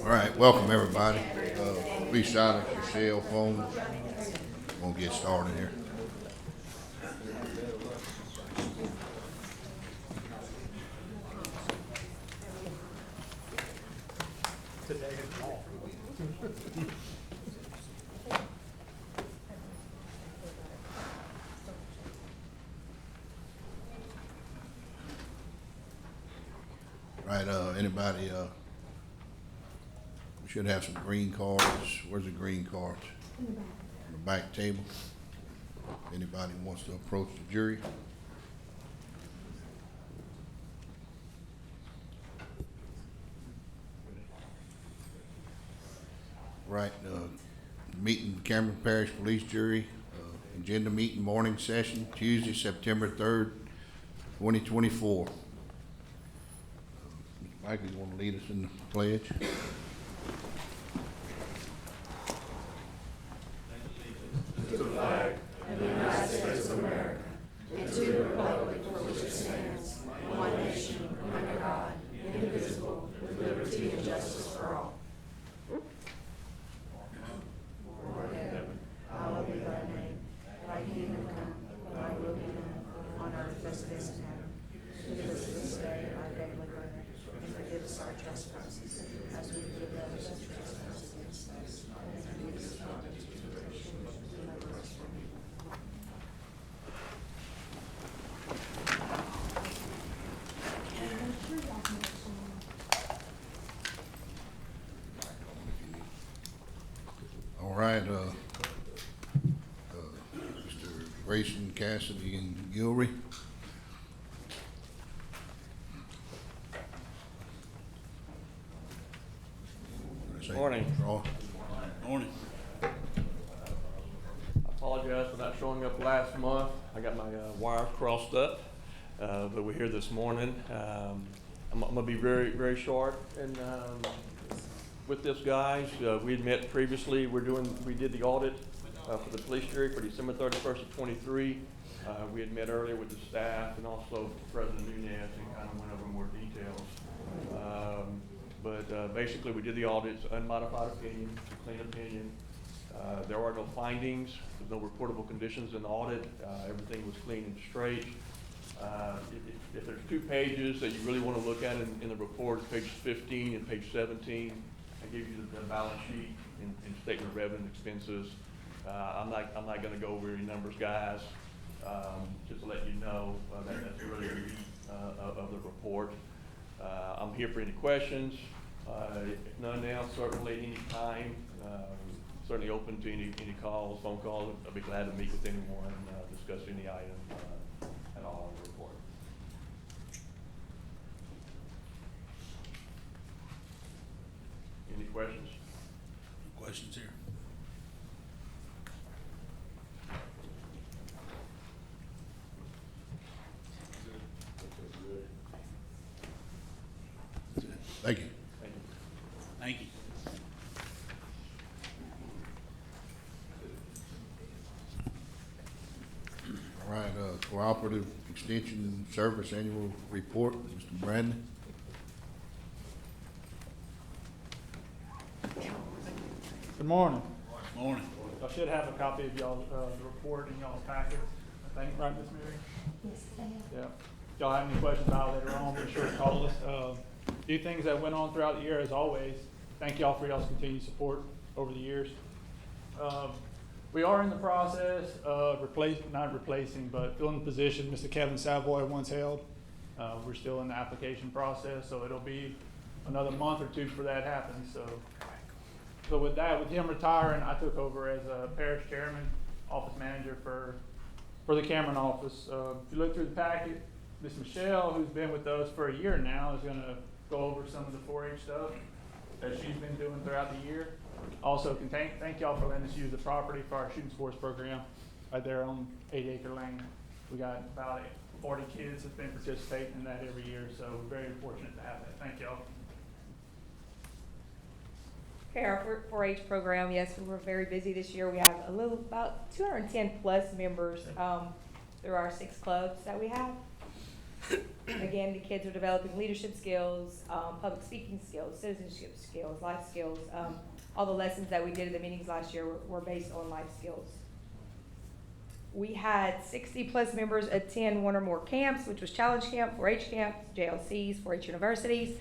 All right, welcome everybody. Please silence your cell phones. We'll get started here. Right, anybody, we should have some green cards. Where's the green cards? On the back table. Anybody wants to approach the jury? Right, meeting Cameron Parish Police Jury, agenda meeting morning session, Tuesday, September 3rd, 2024. Mr. Michael, you want to lead us in the pledge? All right, Mr. Grayson, Cassidy, and Gilry. Morning. Morning. I apologize for not showing up last month. I got my wires crossed up, but we're here this morning. I'm gonna be very, very short. And with this, guys, we had met previously. We did the audit for the police jury for December 31st of 23. We had met earlier with the staff and also President Nunez and kind of went over more details. But basically, we did the audit. It's unmodified opinion, it's a clean opinion. There are no findings, there's no reportable conditions in the audit. Everything was clean and straight. If there's 2 pages that you really want to look at in the report, pages 15 and page 17, I gave you the balance sheet and statement of revenue and expenses. I'm not going to go over any numbers, guys. Just to let you know that's really the meat of the report. I'm here for any questions. If none now, certainly any time. Certainly open to any calls, phone calls. I'll be glad to meet with anyone and discuss any item at all on the report. Any questions? Questions here? Thank you. Thank you. Thank you. All right, Cooperative Extension Service Annual Report, Mr. Brandon. Good morning. Morning. I should have a copy of y'all, the report in y'all's packet, I think, right, Ms. Mary? Yes, ma'am. Yeah. If y'all have any questions about it later on, be sure to call us. A few things that went on throughout the year, as always. Thank y'all for y'all's continued support over the years. We are in the process of not replacing, but filling the position Mr. Kevin Savoy once held. We're still in the application process, so it'll be another month or 2 before that happens, So with that, with him retiring, I took over as a parish chairman, office manager for the Cameron office. If you look through the packet, Miss Michelle, who's been with us for a year now, is gonna go over some of the 4-H stuff that she's been doing throughout the year. Also, thank y'all for letting us use the property for our shooting sports program right there on 8 Acre Lane. We got about 40 kids that's been participating in that every year, so we're very fortunate to have that. Thank y'all. Okay, our 4-H program, yes, we were very busy this year. We have about 210 plus members through our 6 clubs that we have. Again, the kids are developing leadership skills, public speaking skills, citizenship skills, life skills. All the lessons that we did in the meetings last year were based on life skills. We had 60-plus members attend one or more camps, which was Challenge Camp, 4-H camps, JLCs, 4-H universities.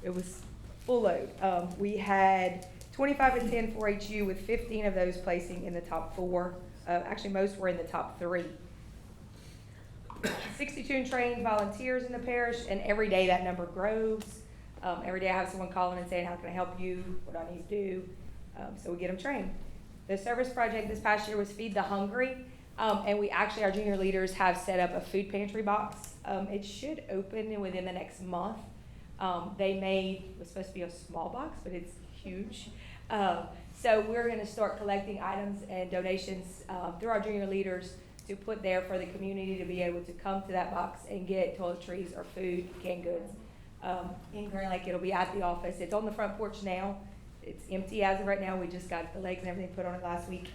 It was full load. We had 25 attend 4-HU, with 15 of those placing in the top 4. Actually, most were in the top 3. 62 trained volunteers in the parish, and every day that number grows. Every day I have someone calling and saying, how can I help you? What do I need to do? So we get them trained. The service project this past year was Feed the Hungry, and we actually, our junior leaders have set up a food pantry box. It should open within the next month. It was supposed to be a small box, but it's huge. So we're gonna start collecting items and donations through our junior leaders to put there for the community to be able to come to that box and get toiletries or food, canned goods. In Grand Lake, it'll be at the office. It's on the front porch now. It's empty as of right now. We just got the legs and everything put on it last week.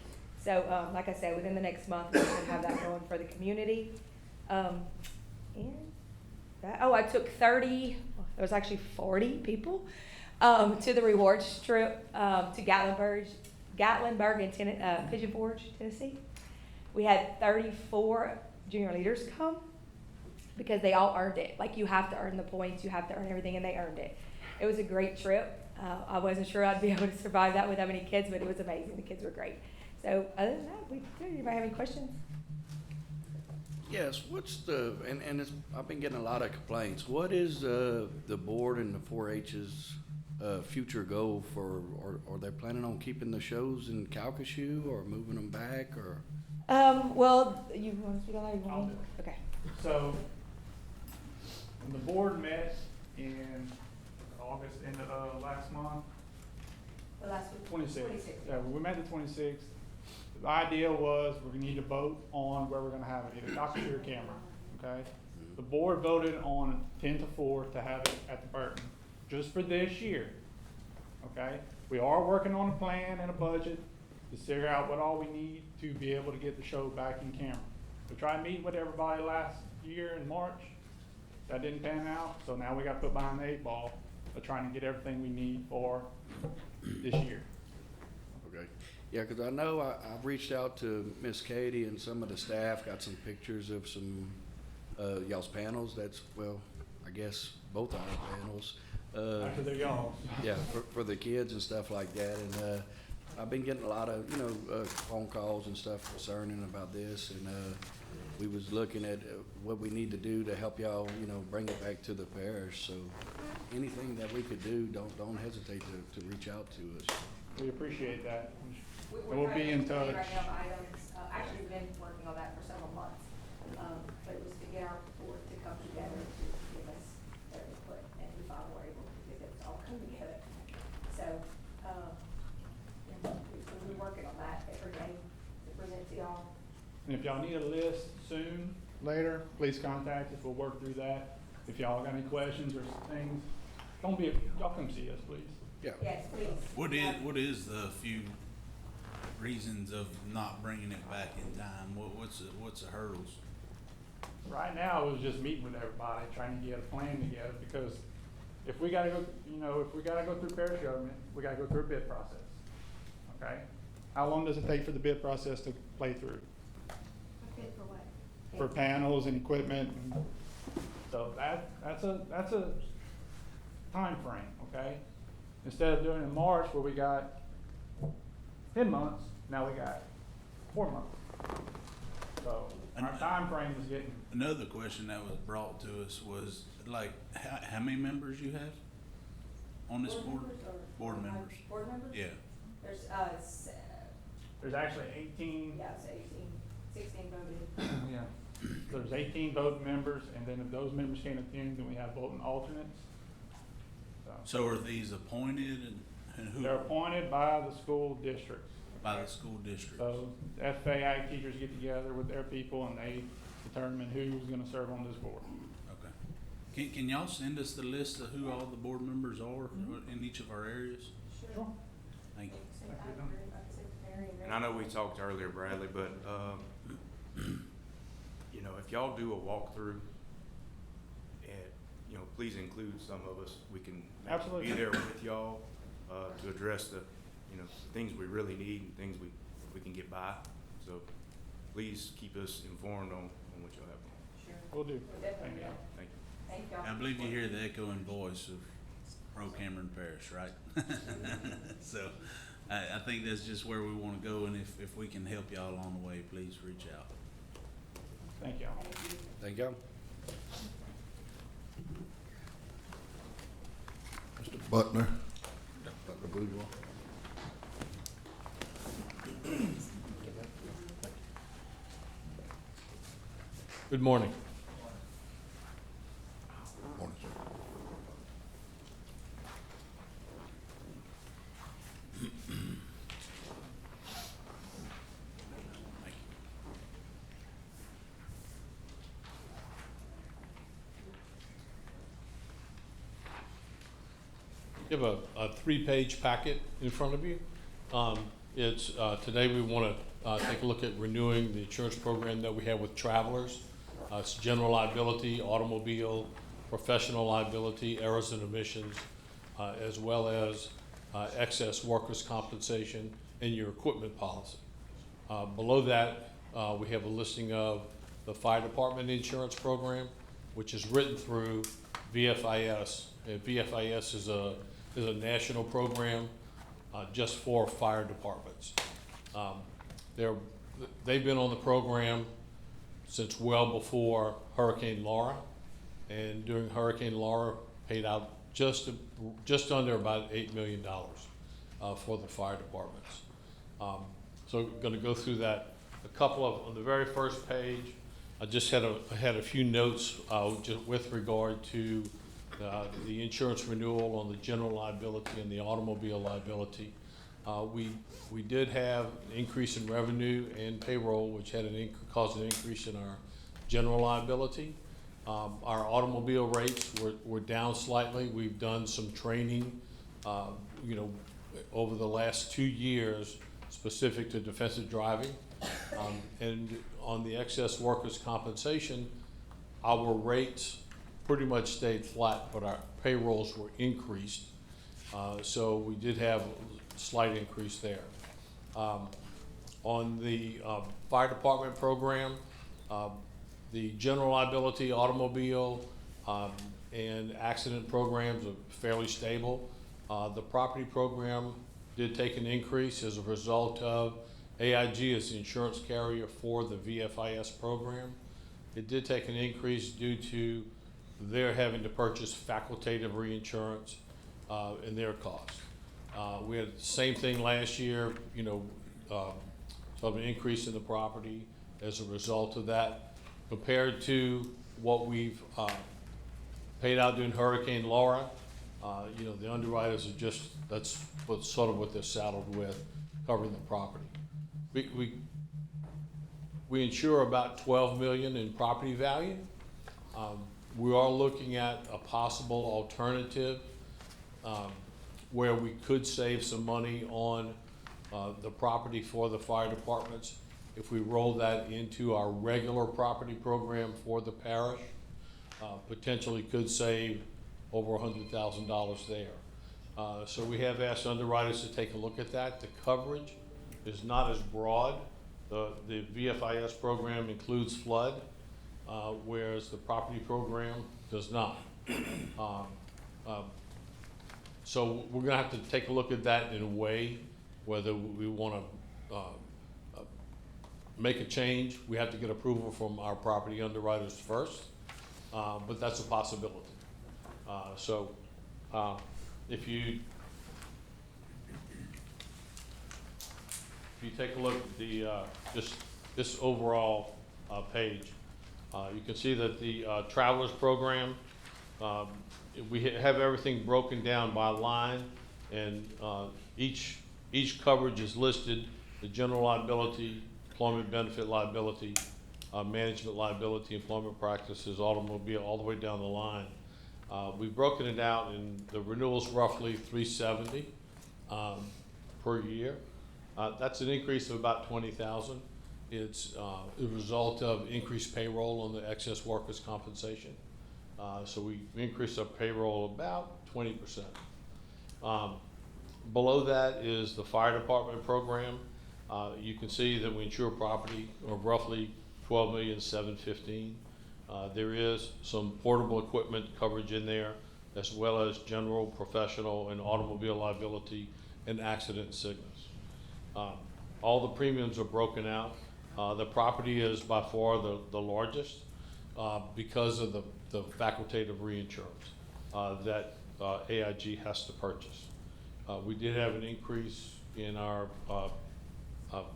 So, like I said, within the next month, we're gonna have that going for the community. I took 30, there was actually 40 people, to the rewards trip, to Gatlinburg and Pigeon Forge, Tennessee. We had 34 junior leaders come because they all earned it. Like, you have to earn the points, you have to earn everything, and they earned it. It was a great trip. I wasn't sure I'd be able to survive that with that many kids, but it was amazing. The kids were great. So other than that, we good. Anybody have any questions? Yes, I've been getting a lot of complaints. What is the board and the 4-H's future goal for, or are they planning on keeping the shows in Calcasieu or moving them back, or? Well, you want to speak on that? You want I'll me? do it. Okay. So, when the board met in August, end of last month, The last week. 26th. Yeah, we met the 26th. The idea was we're gonna need to vote on where we're gonna have it, either Calcasieu or Cameron, okay? The board voted on 10-4 to have it at the Burton, just for this year, okay? We are working on a plan and a budget to figure out what all we need to be able to get the show back in Cameron. We tried meeting with everybody last year in March. That didn't pan out, so now we got put behind the 8 ball of trying to get everything we need for this year. Okay. Yeah, because I know I've reached out to Miss Katie and some of the staff, got some pictures of some y'all's panels. That's, well, I guess both our panels. After they're y'all. Yeah, for the kids and stuff like that. And I've been getting a lot of, phone calls and stuff concerning about this. And we was looking at what we need to do to help y'all, bring it back to the parish. So anything that we could do, don't hesitate to reach out to us. We appreciate that. We're And we'll trying be to in get touch. right now items. Actually, we've been working on that for several months. But it was to get our board to come together to give us their input, and we finally were able to get it all come together. So, we're working on that every day to present to y'all. And if y'all need a list soon, later, please contact us. We'll work through that. If y'all got any questions or things, y'all come see us, please. Yeah. Yes, please. What is the few reasons of not bringing it back in time? What's the hurdles? Right now, it was just meeting with everybody, trying to get a plan together, because if we gotta go, if we gotta go through parish government, we gotta go through a bid process, okay? How long does it take for the bid process to play through? Fit for what? For panels and equipment, and so that's a time frame, okay? Instead of doing it in March where we got 10 months, now we got 4 months. So our time frame is getting. Another question that was brought to us was, like, how many members you have on this board? Board members. Board members? Yeah. There's actually 18. Yeah, it's 16 voted. Yeah. There's 18 voting members, and then if those members can't attend, then we have voting alternates. So are these appointed and who? They're appointed by the school districts. By the school districts? So FAA teachers get together with their people and they determine who's gonna serve on this board. Okay. Can y'all send us the list of who all the board members are in each of our areas? Sure. Thank you. And I know we talked earlier, Bradley, but, you know, if y'all do a walkthrough, and, you know, please include some of us. We can Absolutely. be there with y'all, to address the, you know, things we really need and things we can get by. So please keep us informed on what y'all have. Sure. Will do. We'll definitely Thank you. will. Thank you. Thank y'all. I believe you hear the echoing voice of pro Cameron Parish, right? So, I think that's just where we wanna go, and if we can help y'all along the way, please reach out. Thank y'all. Thank y'all. Mr. Butler. Butler Bourgeois. Good morning. Morning, sir. Thank you. You have a three-page packet in front of you. Today we want to take a look at renewing the insurance program that we have with Travelers. It's general liability, automobile, professional liability, errors and omissions, as well as excess workers' compensation and your equipment policy. Below that, we have a listing of the fire department insurance program, which is written through VFIS. And VFIS is a national program just for fire departments. They've been on the program since well before Hurricane Laura, and during Hurricane Laura, paid out just under about $8 million for the fire departments. So going to go through that. On the very first page, I just had a few notes just with regard to the insurance renewal on the general liability and the automobile liability. We did have an increase in revenue and payroll, which had caused an increase in our general liability. Our automobile rates were down slightly. We've done some training, over the last 2 years specific to defensive driving. And on the excess workers' compensation, our rates pretty much stayed flat, but our payrolls were increased. So we did have a slight increase there. On the fire department program, the general liability, automobile, and accident programs are fairly stable. The property program did take an increase as a result of AIG as the insurance carrier for the VFIS program. It did take an increase due to their having to purchase facultative reinsurance and their cost. We had the same thing last year, sort of an increase in the property as a result of that. Compared to what we've paid out during Hurricane Laura, the underwriters are that's what they're saddled with, covering the property. We insure about $12 million in property value. We are looking at a possible alternative where we could save some money on the property for the fire departments if we roll that into our regular property program for the parish. Potentially could save over $100,000 there. So we have asked underwriters to take a look at that. The coverage is not as broad. The VFIS program includes flood, whereas the property program does not. So we're gonna have to take a look at that in a way, whether we wanna make a change. We have to get approval from our property underwriters first, but that's a possibility. If you take a look at the just this overall page, you can see that the Travelers program, we have everything broken down by line, and each coverage is listed: the general liability, employment benefit liability, management liability, employment practices, automobile, all the way down the line. We've broken it out, and the renewal's roughly $370 per year. That's an increase of about $20,000. It's a result of increased payroll on the excess workers' compensation. So we increased our payroll about 20%. Below that is the fire department program. You can see that we insure property of roughly $12,715,000. There is some portable equipment coverage in there, as well as general, professional, and automobile liability and accident and sickness. All the premiums are broken out. The property is by far the largest because of the facultative reinsurance that AIG has to purchase. We did have an increase in our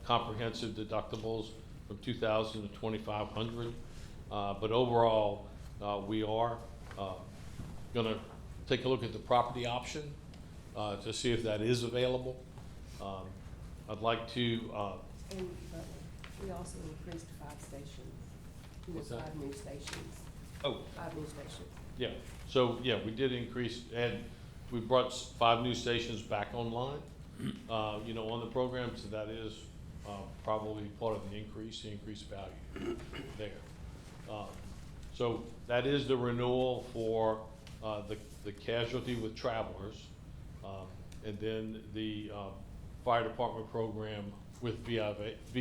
comprehensive deductibles from $2,000 to $2,500. But overall, we are gonna take a look at the property option to see if that is available. I'd like to, And we also increased 5 stations. What's that? 5 new stations. oh, 5 new stations. yeah, so, yeah, we did increase, and we brought 5 new stations back online, you know, on the program, so that is probably part of the increased value there. So that is the renewal for the casualty with travelers, and then the fire department program with VFIS/AIG.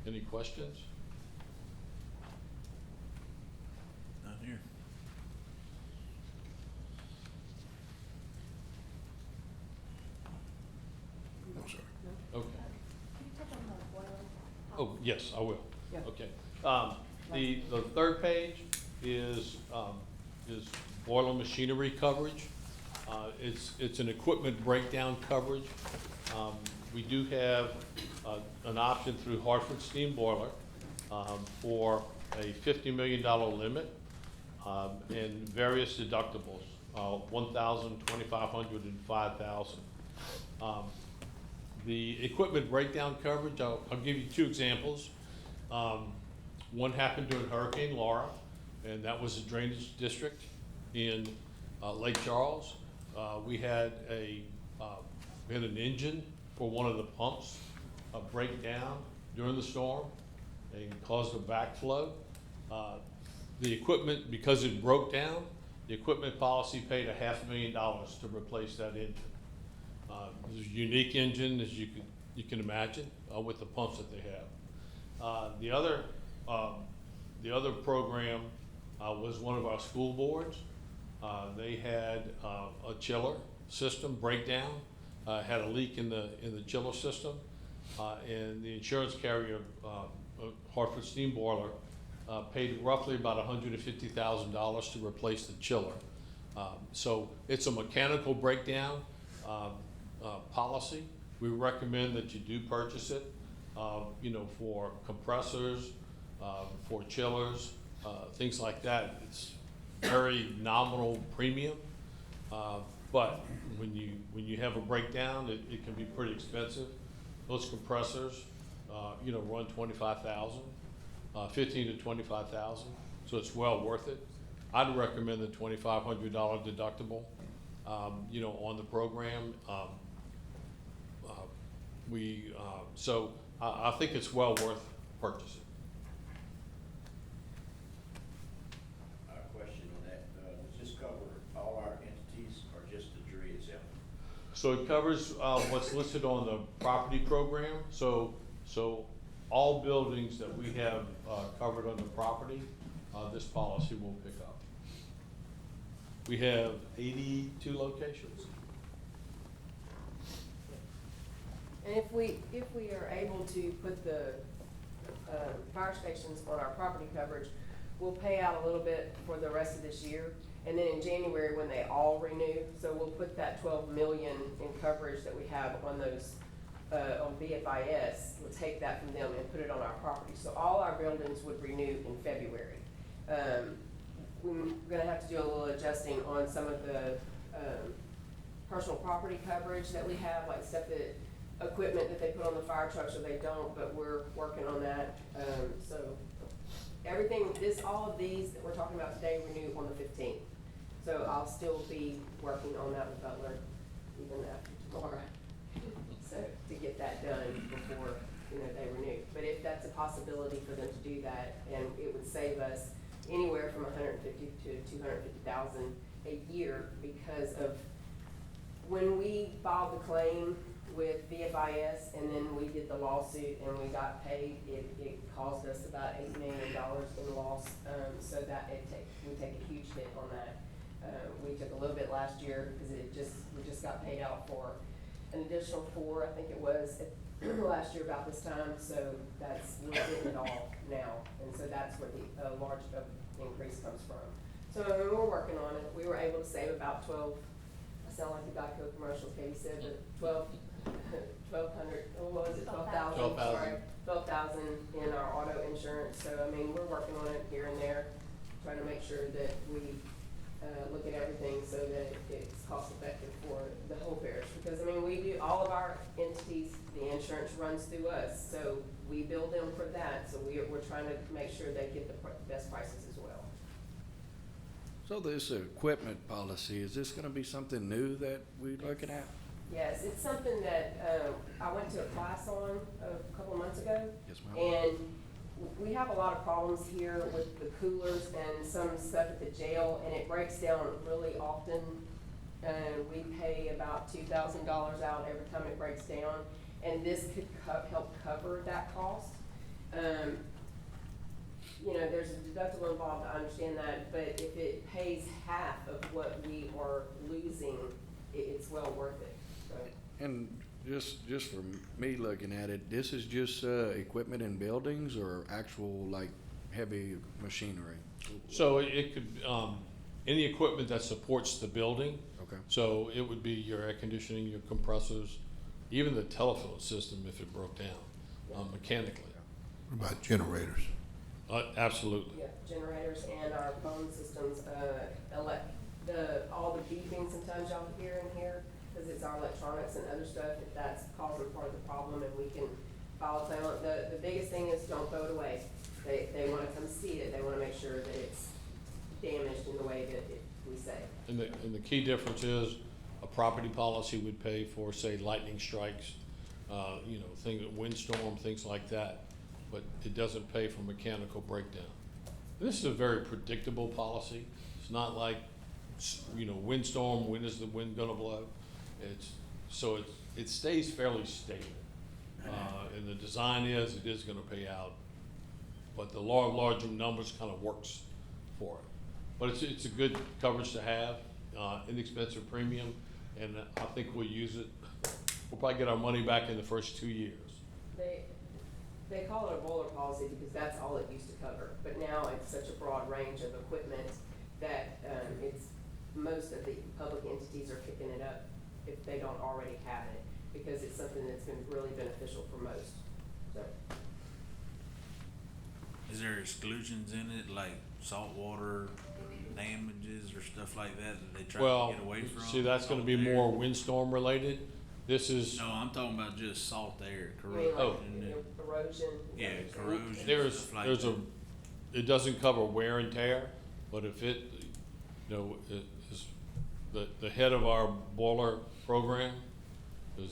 Any questions? Not here. No, sir. Okay. Oh, yes, I will. Yeah. Okay. The third page is boiler machinery coverage. It's an equipment breakdown coverage. We do have an option through Hartford Steam Boiler for a $50 million limit and various deductibles, $1,000, $2,500, and $5,000. The equipment breakdown coverage, I'll give you 2 examples. One happened during Hurricane Laura, and that was a drainage district in Lake Charles. We had an engine for one of the pumps break down during the storm and caused a backflow. The equipment, because it broke down, the equipment policy paid $500,000 to replace that engine. It was a unique engine, as you can imagine, with the pumps that they have. The other program was one of our school boards. They had a chiller system breakdown, had a leak in the chiller system, and the insurance carrier, Hartford Steam Boiler, paid roughly about $150,000 to replace the chiller. So it's a mechanical breakdown policy. We recommend that you do purchase it, you know, for compressors, for chillers, things like that. It's very nominal premium, but when you have a breakdown, it can be pretty expensive. Those compressors, you know, run $25,000, $15,000 to $25,000, so it's well worth it. I'd recommend the $2,500 deductible, you know, on the program. So I think it's well worth purchasing. Question on that, does this cover all our entities or just the jury itself? So it covers what's listed on the property program. So all buildings that we have covered under property, this policy will pick up. We have 82 locations. And if we are able to put the fire stations on our property coverage, we'll pay out a little bit for the rest of this year. And then in January, when they all renew, so we'll put that 12 million in coverage that we have on those, on VFIS, we'll take that from them and put it on our property. So all our buildings would renew in February. We're gonna have to do a little adjusting on some of the personal property coverage that we have, like stuff that, equipment that they put on the fire trucks or they don't, but we're working on that. So everything, all of these that we're talking about today renew on the 15th. So I'll still be working on that with Butler even after tomorrow. So to get that done before, you know, they renew. But if that's a possibility for them to do that, and it would save us anywhere from $150,000 to $250,000 a year, because of when we filed the claim with VFIS and then we did the lawsuit and we got paid, it caused us about $8 million in loss. So that we take a huge hit on that. We took a little bit last year because we just got paid out for an additional 4, I think it was, last year about this time. So we're getting it all now. And so that's where the large increase comes from. So we're working on it. We were able to save about 12, I sound like the Geico commercial, Katie said, but 1,200, what was it, 12,000? 12,000. Sorry, 12,000 in our auto insurance. So, I mean, we're working on it here and there, trying to make sure that we look at everything so that it's cost effective for the whole parish. Because, I mean, we do, all of our entities, the insurance runs through us, so we bill them for that. So we're trying to make sure they get the best prices as well. So this equipment policy, is this gonna be something new that we're looking at? Yes, it's something that I went to a class on a couple of months ago. Yes, ma'am. And we have a lot of problems here with the coolers and some stuff at the jail, and it breaks down really often. We pay about $2,000 out every time it breaks down, and this could help cover that cost. You know, there's a deductible involved, I understand that, but if it pays half of what we are losing, it's well worth it, so. And just from me looking at it, this is just equipment in buildings or actual like heavy machinery? So it could, any equipment that supports the building. Okay. So it would be your air conditioning, your compressors, even the telephone system if it broke down, mechanically. What about generators? Absolutely. Yeah, generators and our phone systems, all the beeping sometimes y'all hear in here, because it's our electronics and other stuff, if that's causing part of the problem, and we can file a claim on it. The biggest thing is don't throw it away. They wanna come see it, they wanna make sure that it's damaged in the way that we say. And the key difference is a property policy would pay for, say, lightning strikes, you know, windstorm, things like that. But it doesn't pay for mechanical breakdown. This is a very predictable policy. It's not like, you know, windstorm, when is the wind gonna blow? It stays fairly stable. And the design is, it is gonna pay out, but the larger numbers kind of works for it. But it's a good coverage to have, inexpensive premium, and I think we'll use it. We'll probably get our money back in the first 2 years. They call it a boiler policy because that's all it used to cover, but now it's such a broad range of equipment that most of the public entities are picking it up if they don't already have it, because it's something that's been really beneficial for most, so. Is there exclusions in it, like saltwater damages or stuff like that they try to get away from? See, that's gonna be Salt air? more windstorm related. This is, No, I'm talking about just salt air, You mean like corrosion. erosion? Yeah, corrosion. there's stuff like a, that. it doesn't cover wear and tear, but if it, you know, it is, the head of our boiler program is,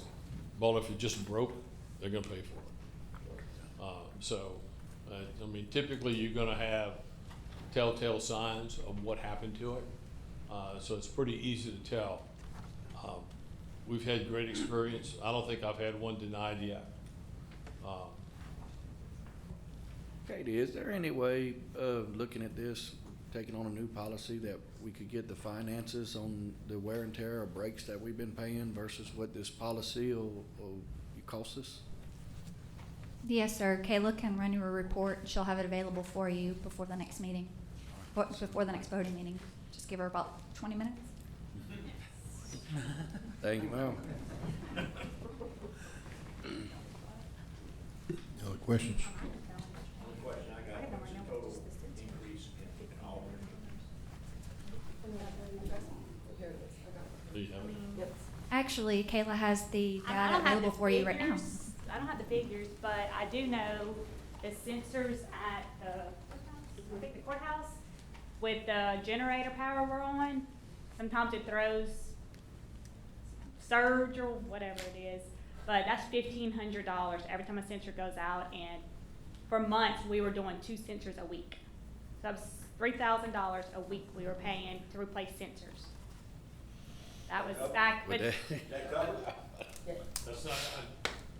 well, if it just broke, they're gonna pay for it. I mean, typically you're gonna have telltale signs of what happened to it. So it's pretty easy to tell. We've had great experience. I don't think I've had one denied yet. Katie, is there any way of looking at this, taking on a new policy, that we could get the finances on the wear and tear or breaks that we've been paying versus what this policy will cost us? Yes, sir. Kayla can run you a report. She'll have it available for you before the next meeting, before the next voting meeting. Just give her about 20 minutes. Thank you, ma'am. Any other questions? One question I got, what's the total increase in all? Here it is, Do you have it? Yep. Actually, Kayla has the I data don't have available the for you right now. figures. I don't have the figures, but I do know the sensors at I think the courthouse, with the generator power we're on, sometimes it throws surge or whatever it is. but that's $1,500 every time a sensor goes out, and for months, we were doing 2 sensors a week. So that's $3,000 a week we were paying to replace sensors. That was back, but Would That covered? That's not,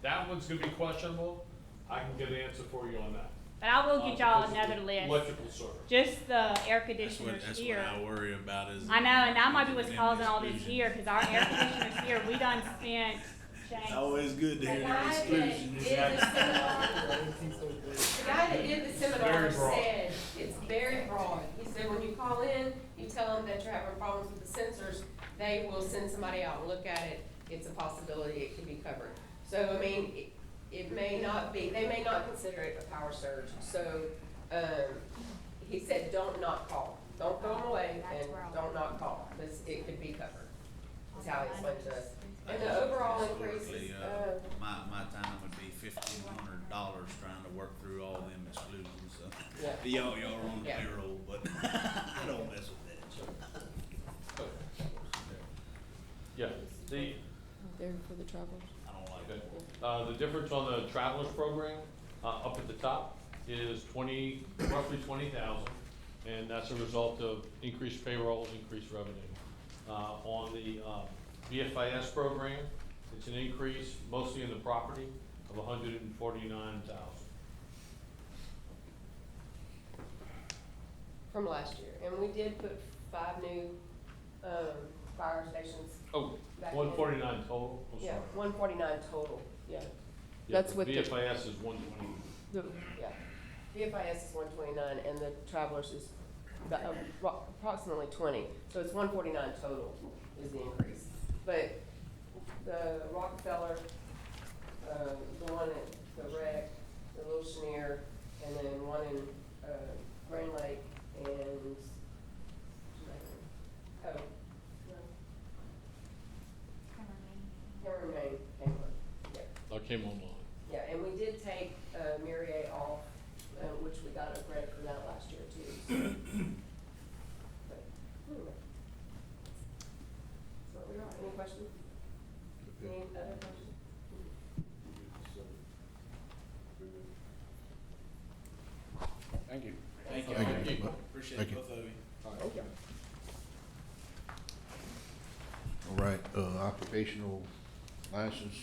that one's gonna be questionable. I can get an answer for you on that. I will get y'all Because of another the list. Electrical service. Just the air That's what, conditioners that's here. what I worry about is. I know, and that might be what's them causing all this exclusions. here, cause our air conditioners here, we done spent, Shane, Always good to The hear guy that that exclusion. did the seminar, the guy that did the seminar Very broad. said, it's very broad. He said, when you call in, you tell them that you're having problems with the sensors, they will send somebody out and look at it. It's a possibility it could be covered. So, I mean, it may not be, they may not consider it a power surge. So, he said, don't not call. Don't throw them away and don't not call, because it could be covered. That's how he explained to us. And the overall increase is, Historically, my time would be $1,500 trying to work through all them exclusions, so. Yeah. Y'all are on the Yeah. payroll, but I don't mess with that. Yeah, the, there for the travelers. I don't like okay. it. The difference on the travelers program, up at the top is roughly 20,000, and that's a result of increased payroll, increased revenue. On the, BFIS program, it's an increase mostly in the property of 149,000. From last year, and we did put 5 new, fire stations. Oh, back in. 149 total, I'm sorry. Yeah, 149 total, yeah. Yeah, That's but with the- BFIS is 120. Yeah, BFIS is 129, and the travelers is approximately 20, so it's 149 total is the increase. But the Rockefeller, the one at the Wreck, the Little Chenier, and then one in, Grand Lake and, oh, no, Cameron, Maine, came on, yeah. That came online. Yeah, and we did take, Miriam off, which we got a credit for that last year too, so. But, anyway. So we are, any questions? Any other questions? Thank you. Thank you. Thank you. Appreciate Thank you. both of you. Thank you. All right, occupational license.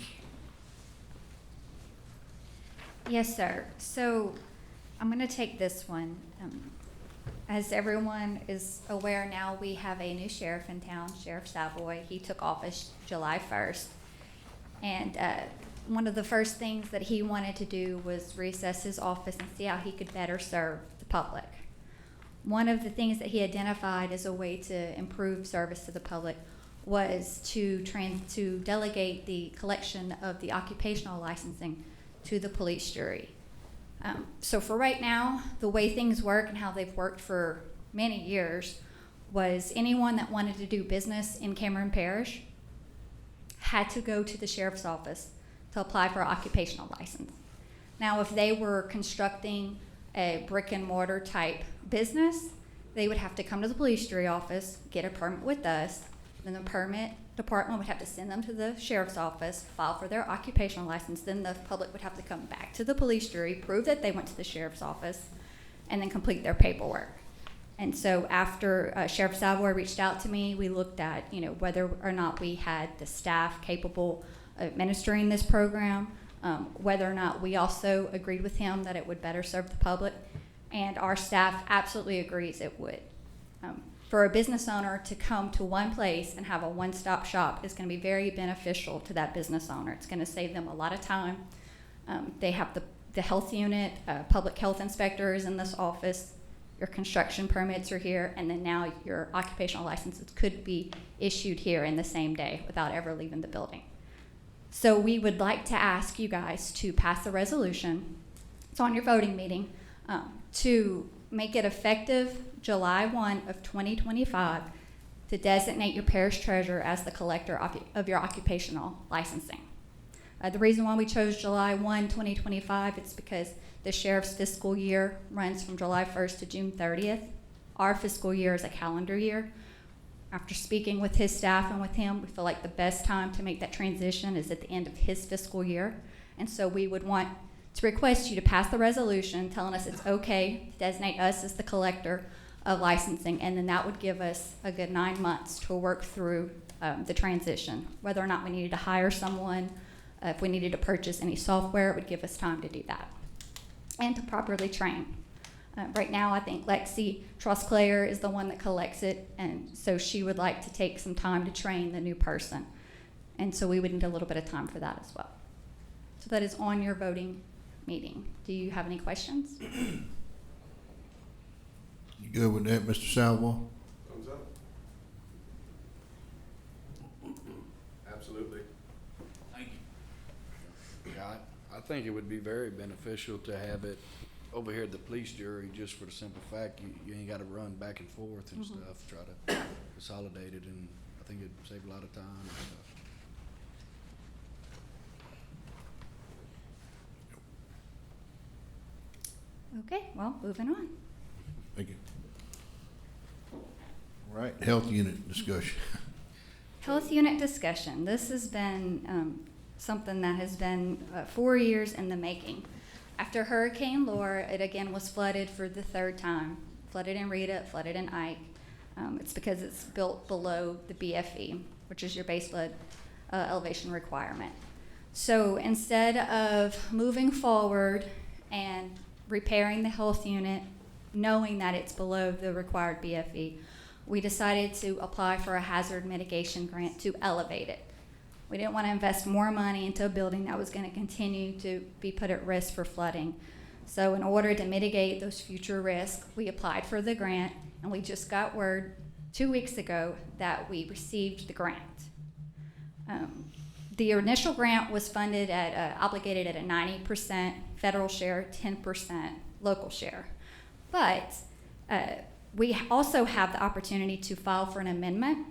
Yes, sir. So I'm going to take this one. As everyone is aware now, we have a new sheriff in town, Sheriff Savoy. He took office July 1st. And one of the first things that he wanted to do was reassess his office and see how he could better serve the public. One of the things that he identified as a way to improve service to the public was to delegate the collection of the occupational licensing to the police jury. So for right now, the way things work and how they've worked for many years was anyone that wanted to do business in Cameron Parish had to go to the sheriff's office to apply for an occupational license. Now, if they were constructing a brick and mortar type business, they would have to come to the police jury office, get a permit with us, then the permit department would have to send them to the sheriff's office, file for their occupational license, then the public would have to come back to the police jury, prove that they went to the sheriff's office, and then complete their paperwork. And so after Sheriff Savoy reached out to me, we looked at, whether or not we had the staff capable of administering this program, whether or not we also agreed with him that it would better serve the public, and our staff absolutely agrees it would. For a business owner to come to one place and have a one-stop shop is going to be very beneficial to that business owner. It's going to save them a lot of time. They have the health unit, public health inspectors in this office. Your construction permits are here, and then now your occupational licenses could be issued here in the same day without ever leaving the building. So we would like to ask you guys to pass a resolution. It's on your voting meeting to make it effective July 1 of 2025 to designate your parish treasurer as the collector of your occupational licensing. The reason why we chose July 1, 2025, it's because the sheriff's fiscal year runs from July 1st to June 30th. Our fiscal year is a calendar year. After speaking with his staff and with him, we feel like the best time to make that transition is at the end of his fiscal year. And so we would want to request you to pass the resolution telling us it's okay to designate us as the collector of licensing, and then that would give us a good 9 months to work through the transition. Whether or not we needed to hire someone, if we needed to purchase any software, it would give us time to do that. And to properly train. Right now, I think Lexi Trosclair is the one that collects it, and so she would like to take some time to train the new person. And so we would need a little bit of time for that as well. So that is on your voting meeting. Do you have any questions? You good with that, Mr. Salvo? Thumbs up. Absolutely. Thank you. Yeah, I think it would be very beneficial to have it over here at the police jury, just for the simple fact you ain't gotta run back and forth and stuff, try to consolidate it, and I think it'd save a lot of time and stuff. Okay, well, moving on. Thank you. All right, health unit discussion. Health unit discussion. This has been something that has been 4 years in the making. After Hurricane Laura, it again was flooded for the third time. Flooded in Rita, flooded in Ike. It's because it's built below the BFE, which is your base load elevation requirement. So instead of moving forward and repairing the health unit, knowing that it's below the required BFE, we decided to apply for a hazard mitigation grant to elevate it. We didn't want to invest more money into a building that was going to continue to be put at risk for flooding. So in order to mitigate those future risks, we applied for the grant, and we just got word 2 weeks ago that we received the grant. The initial grant was funded at, obligated at a 90% federal share, 10% local share. But we also have the opportunity to file for an amendment.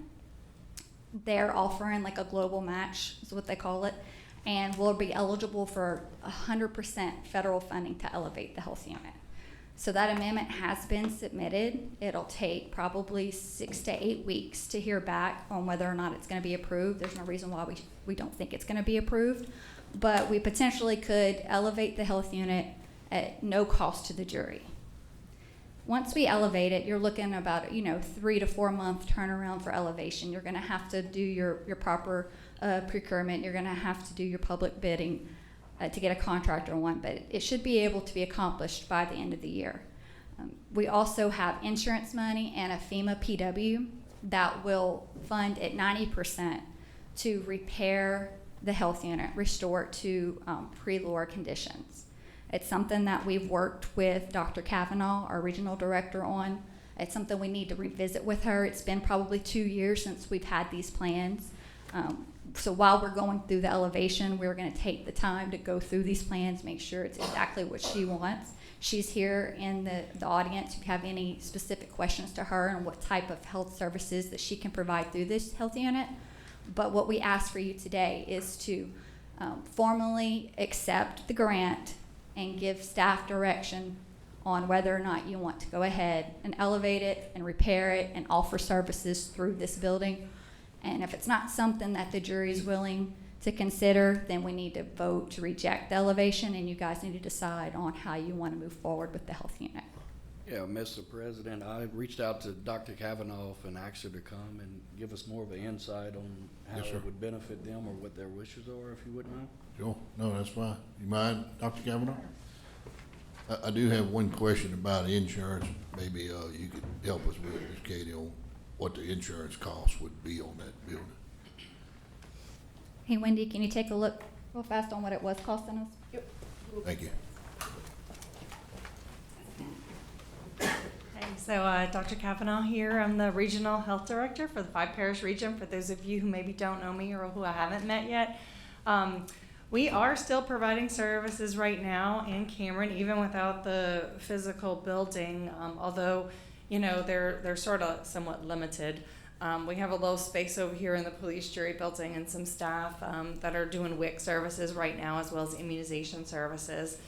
They're offering like a global match, is what they call it, and we'll be eligible for 100% federal funding to elevate the health unit. So that amendment has been submitted. It'll take probably 6 to 8 weeks to hear back on whether or not it's going to be approved. There's no reason why we don't think it's going to be approved, but we potentially could elevate the health unit at no cost to the jury. Once we elevate it, you're looking about 3 to 4 month turnaround for elevation. You're going to have to do your proper procurement. You're going to have to do your public bidding to get a contractor on, but it should be able to be accomplished by the end of the year. We also have insurance money and a FEMA PW that will fund at 90% to repair the health unit, restore it to pre-Laura conditions. It's something that we've worked with Dr. Kavanaugh, our regional director, on. It's something we need to revisit with her. It's been probably 2 years since we've had these plans. So while we're going through the elevation, we're going to take the time to go through these plans, make sure it's exactly what she wants. She's here in the audience. If you have any specific questions to her and what type of health services that she can provide through this health unit. But what we ask for you today is to formally accept the grant and give staff direction on whether or not you want to go ahead and elevate it and repair it and offer services through this building. And if it's not something that the jury is willing to consider, then we need to vote to reject the elevation, and you guys need to decide on how you want to move forward with the health unit. Yeah, Mr. President, I reached out to Dr. Kavanaugh and asked her to come and give us more of an insight on how Yes, sir. it would benefit them or what their wishes are, if you wouldn't mind. Sure, no, that's fine. You mind, Dr. Kavanaugh? I do have one question about insurance. Maybe you could help us with, Ms. Katie, on what the insurance cost would be on that building. Hey, Wendy, can you take a look real fast on what it was costing us? Yep. Thank you. So Dr. Kavanaugh here. I'm the Regional Health Director for the 5 Parish Region, for those of you who maybe don't know me or who I haven't met yet. We are still providing services right now in Cameron, even without the physical building, although, they're sort of somewhat limited. We have a little space over here in the police jury building and some staff that are doing WIC services right now, as well as immunization services.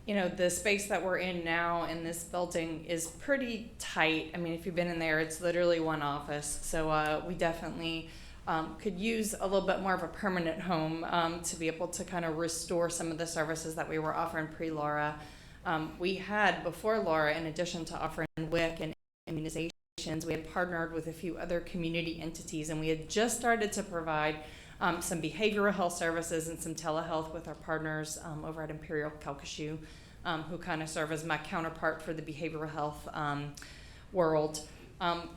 you know, the space that we're in now in this building is pretty tight. I mean, if you've been in there, it's literally one office. So we definitely could use a little bit more of a permanent home to be able to kind of restore some of the services that we were offering pre-Laura. We had, before Laura, in addition to offering WIC and immunizations, we had partnered with a few other community entities, and we had just started to provide some behavioral health services and some telehealth with our partners over at Imperial Calcasieu, who kind of serve as my counterpart for the behavioral health world.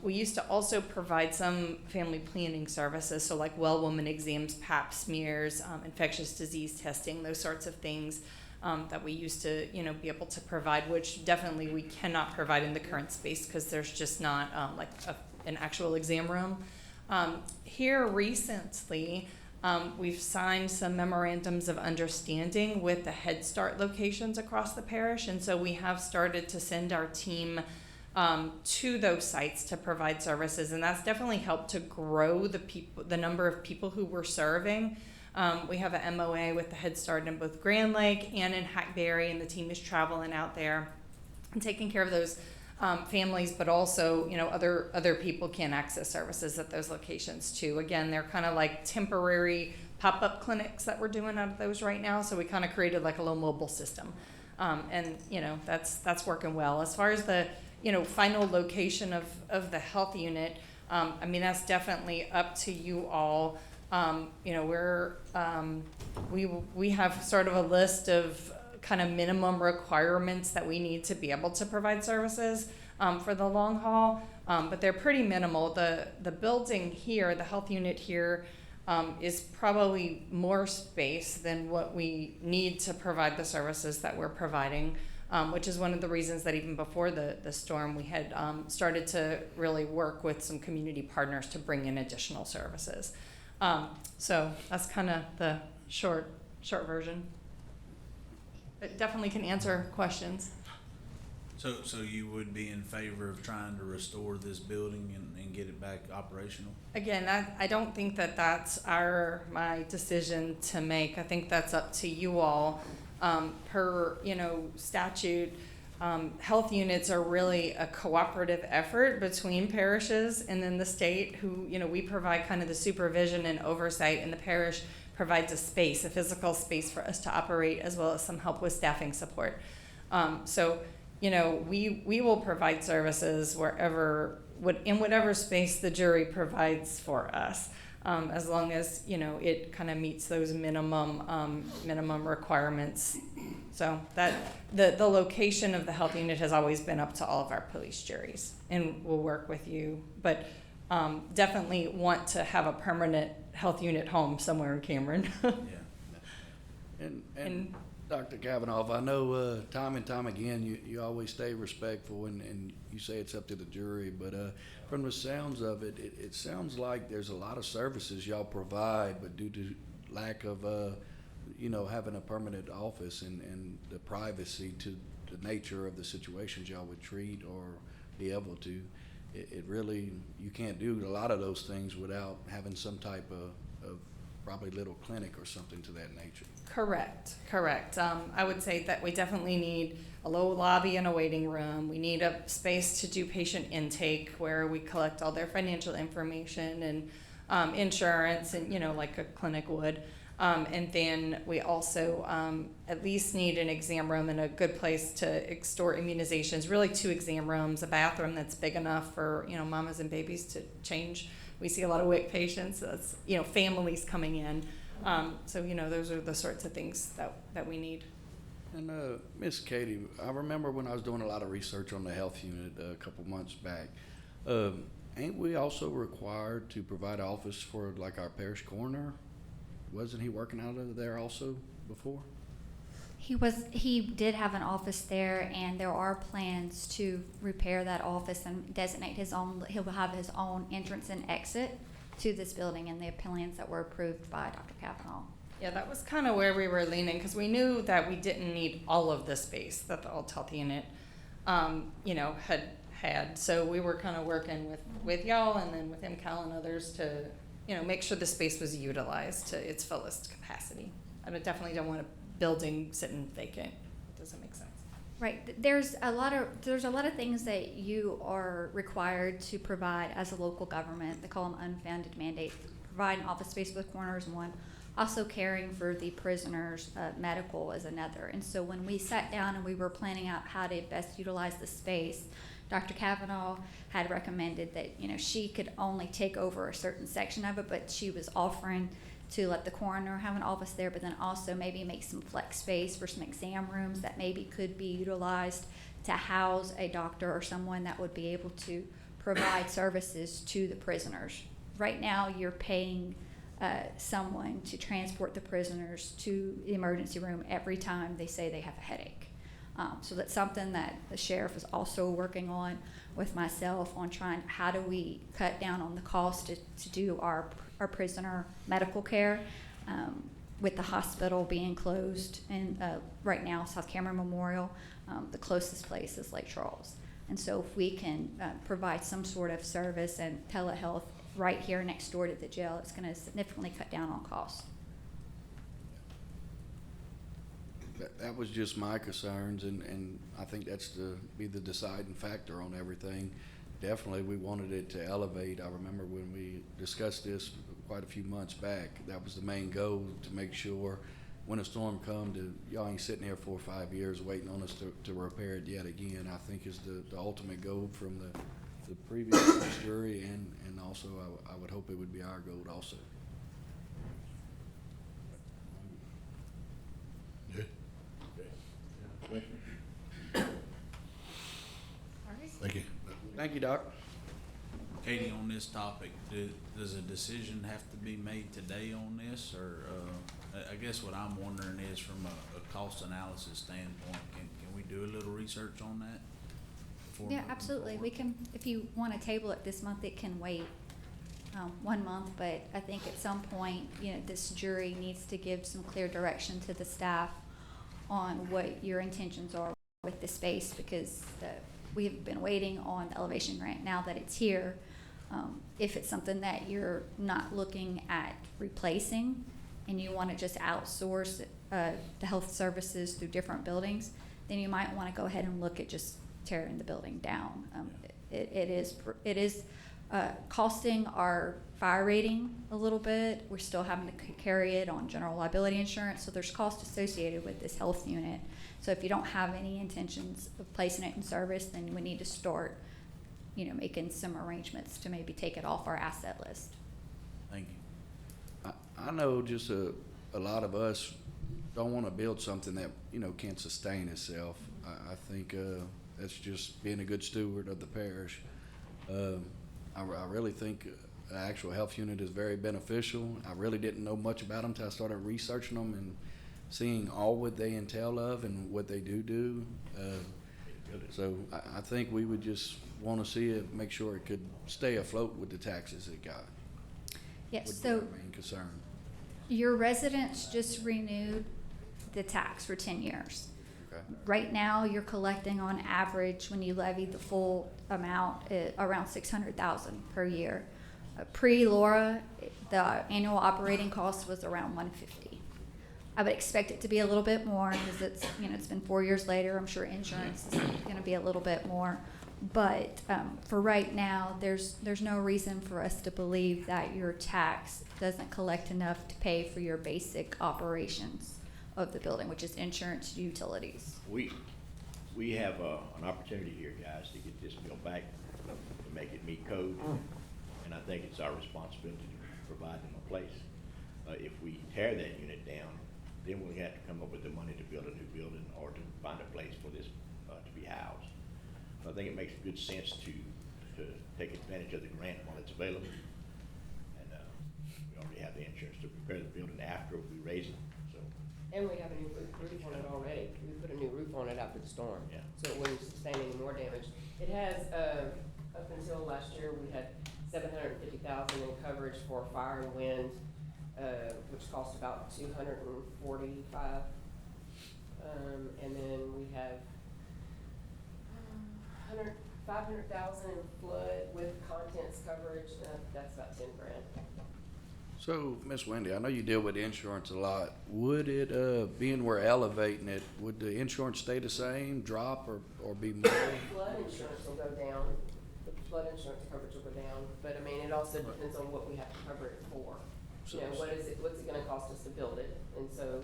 We used to also provide some family planning services, so like well woman exams, pap smears, infectious disease testing, those sorts of things that we used to, you know, be able to provide, which definitely we cannot provide in the current space because there's just not an actual exam room. Here recently, we've signed some memorandums of understanding with the Head Start locations across the parish, and so we have started to send our team to those sites to provide services, and that's definitely helped to grow the number of people who we're serving. We have an MOA with the Head Start in both Grand Lake and in Hackberry, and the team is traveling out there and taking care of those families, but also, you know, other people can access services at those locations too. Again, they're kind of like temporary pop-up clinics that we're doing out of those right now, so we kind of created like a little mobile system, and you know, that's working well. As far as the, you know, final location of the health unit, I mean, that's definitely up to you all. You know, we have sort of a list of kind of minimum requirements that we need to be able to provide services for the long haul, but they're pretty minimal. The building here, the health unit here, is probably more space than what we need to provide the services that we're providing, which is one of the reasons that even before the storm, we had started to really work with some community partners to bring in additional services. So that's kind of the short version. It definitely can answer questions. So you would be in favor of trying to restore this building and get it back operational? Again, I don't think that that's my decision to make. I think that's up to you all. Per, you know, statute, health units are really a cooperative effort between parishes and then the state, who, you know, we provide kind of the supervision and oversight, and the parish provides a space, a physical space for us to operate, as well as some help with staffing support. So, you know, we will provide services in whatever space the jury provides for us, as long as, you know, it kind of meets those minimum requirements. So that the location of the health unit has always been up to all of our police juries, and we'll work with you, but definitely want to have a permanent health unit home somewhere in Cameron. Yeah. And Dr. Kavanaugh, I know time and time again you always stay respectful and you say it's up to the jury, but from the sounds of it, it sounds like there's a lot of services y'all provide, but due to lack of you know, having a permanent office and the privacy to the nature of the situations y'all would treat or be able to, it really, you can't do a lot of those things without having some type of probably little clinic or something to that nature. Correct. I would say that we definitely need a low lobby and a waiting room. We need a space to do patient intake where we collect all their financial information and insurance, and, you know, like a clinic would. And then we also at least need an exam room and a good place to store immunizations, really 2 exam rooms, a bathroom that's big enough for, you know, mamas and babies to change. We see a lot of WIC patients, so that's, you know, families coming in. So, you know, those are the sorts of things that we need. And Miss Katie, I remember when I was doing a lot of research on the health unit a couple months back, ain't we also required to provide an office for like our parish coroner? Wasn't he working out of there also before? He did have an office there, and there are plans to repair that office and designate he'll have his own entrance and exit to this building, and the plans that were approved by Dr. Kavanaugh. Yeah, that was kind of where we were leaning, because we knew that we didn't need all of the space that the Old Health Unit, you know, had. So we were kind of working with y'all and then with MCAL and others to, you know, make sure the space was utilized to its fullest capacity. I definitely don't want a building sitting vacant at this doesn't make sense. Right, there's a lot of things that you are required to provide as a local government. They call them unfunded mandates. Providing office space for the coroner is one. Also caring for the prisoners, medical is another. And so when we sat down and we were planning out how to best utilize the space, Dr. Kavanaugh had recommended that, you know, she could only take over a certain section of it, but she was offering to let the coroner have an office there, but then also maybe make some flex space for some exam rooms that maybe could be utilized to house a doctor or someone that would be able to provide services to the prisoners. Right now, you're paying someone to transport the prisoners to the emergency room every time they say they have a headache. So that's something that the sheriff is also working on with myself on trying, how do we cut down on the cost to do our prisoner medical care, with the hospital being closed, and right now South Cameron Memorial, the closest place is Lake Charles. And so if we can provide some sort of service and telehealth right here next door to the jail, it's going to significantly cut down on costs. That was just my concerns, and I think that's be the deciding factor on everything. Definitely, we wanted it to elevate. I remember when we discussed this quite a few months back, that was the main goal, to make sure when a storm comes, y'all ain't sitting there 4 or 5 years waiting on us to repair it yet again. I think is the ultimate goal from the previous jury, and also I would hope it would be our goal also. Good. Okay. Thank you. Thank you, Doc. Katie, on this topic, does a decision have to be made today on this, or, I guess what I'm wondering is, from a cost analysis standpoint, can we do a little research on that? Before Yeah, moving absolutely. forward? We can, if you want to table it this month, it can wait 1 month, but I think at some point, you know, this jury needs to give some clear direction to the staff on what your intentions are with the space, because we have been waiting on the elevation grant. Now that it's here, if it's something that you're not looking at replacing and you want to just outsource the health services through different buildings, then you might want to go ahead and look at just tearing the building down. It is costing our fire rating a little bit. We're still having to carry it on general liability insurance, so there's cost associated with this health unit. So if you don't have any intentions of placing it in service, then we need to start, you know, making some arrangements to maybe take it off our asset list. Thank you. I know just a lot of us don't want to build something that, you know, can't sustain itself. I think that's just being a good steward of the parish. I really think the actual health unit is very beneficial. I really didn't know much about them until I started researching them and seeing all what they entail of and what they do. So I think we would just want to see it, make sure it could stay afloat with the taxes it got. Yes, Would be so our main concern. your residents just renewed the tax for 10 years. Okay. Right now, you're collecting on average, when you levy the full amount, around $600,000 per year. Pre-Laura, the annual operating cost was around $150,000. I would expect it to be a little bit more, because it's, you know, it's been 4 years later. I'm sure insurance is going to be a little bit more. But for right now, there's no reason for us to believe that your tax doesn't collect enough to pay for your basic operations of the building, which is insurance, utilities. We have an opportunity here, guys, to get this bill back, to make it meet code. And I think it's our responsibility to provide them a place. If we tear that unit down, then we have to come up with the money to build a new building or to find a place for this to be housed. So I think it makes good sense to take advantage of the grant while it's available. And we already have the insurance to prepare the building after we raise it. So. And we have a new roof on it already. We put a new roof on it after the storm. Yeah. So it wouldn't sustain any more damage. It has, up until last year, we had $750,000 in coverage for fire and wind, which cost about $245,000. And then we have $500,000 in flood with contents coverage. That's about $10,000. So, Miss Wendy, I know you deal with insurance a lot. Would it, being we're elevating it, would the insurance stay the same, drop, or be more? Flood insurance will go down, the flood insurance coverage will go down, but I mean, it also depends on what we have to cover it for. You know, what's it gonna cost us to build it, and so,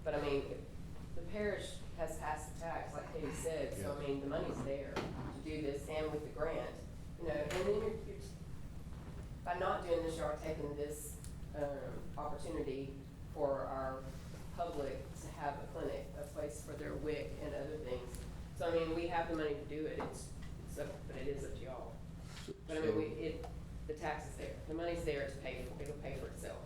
but I mean, the parish has passed the tax, like Katie said, so I mean, the money's there to do this, and with the grant, you know, and then you're by not doing this, you are taking this, opportunity for our public to have a clinic, a place for their WIC and other things. So I mean, we have the money to do it, but it is up to y'all. But I mean, the tax is there, the money's there to pay for, it'll pay for itself.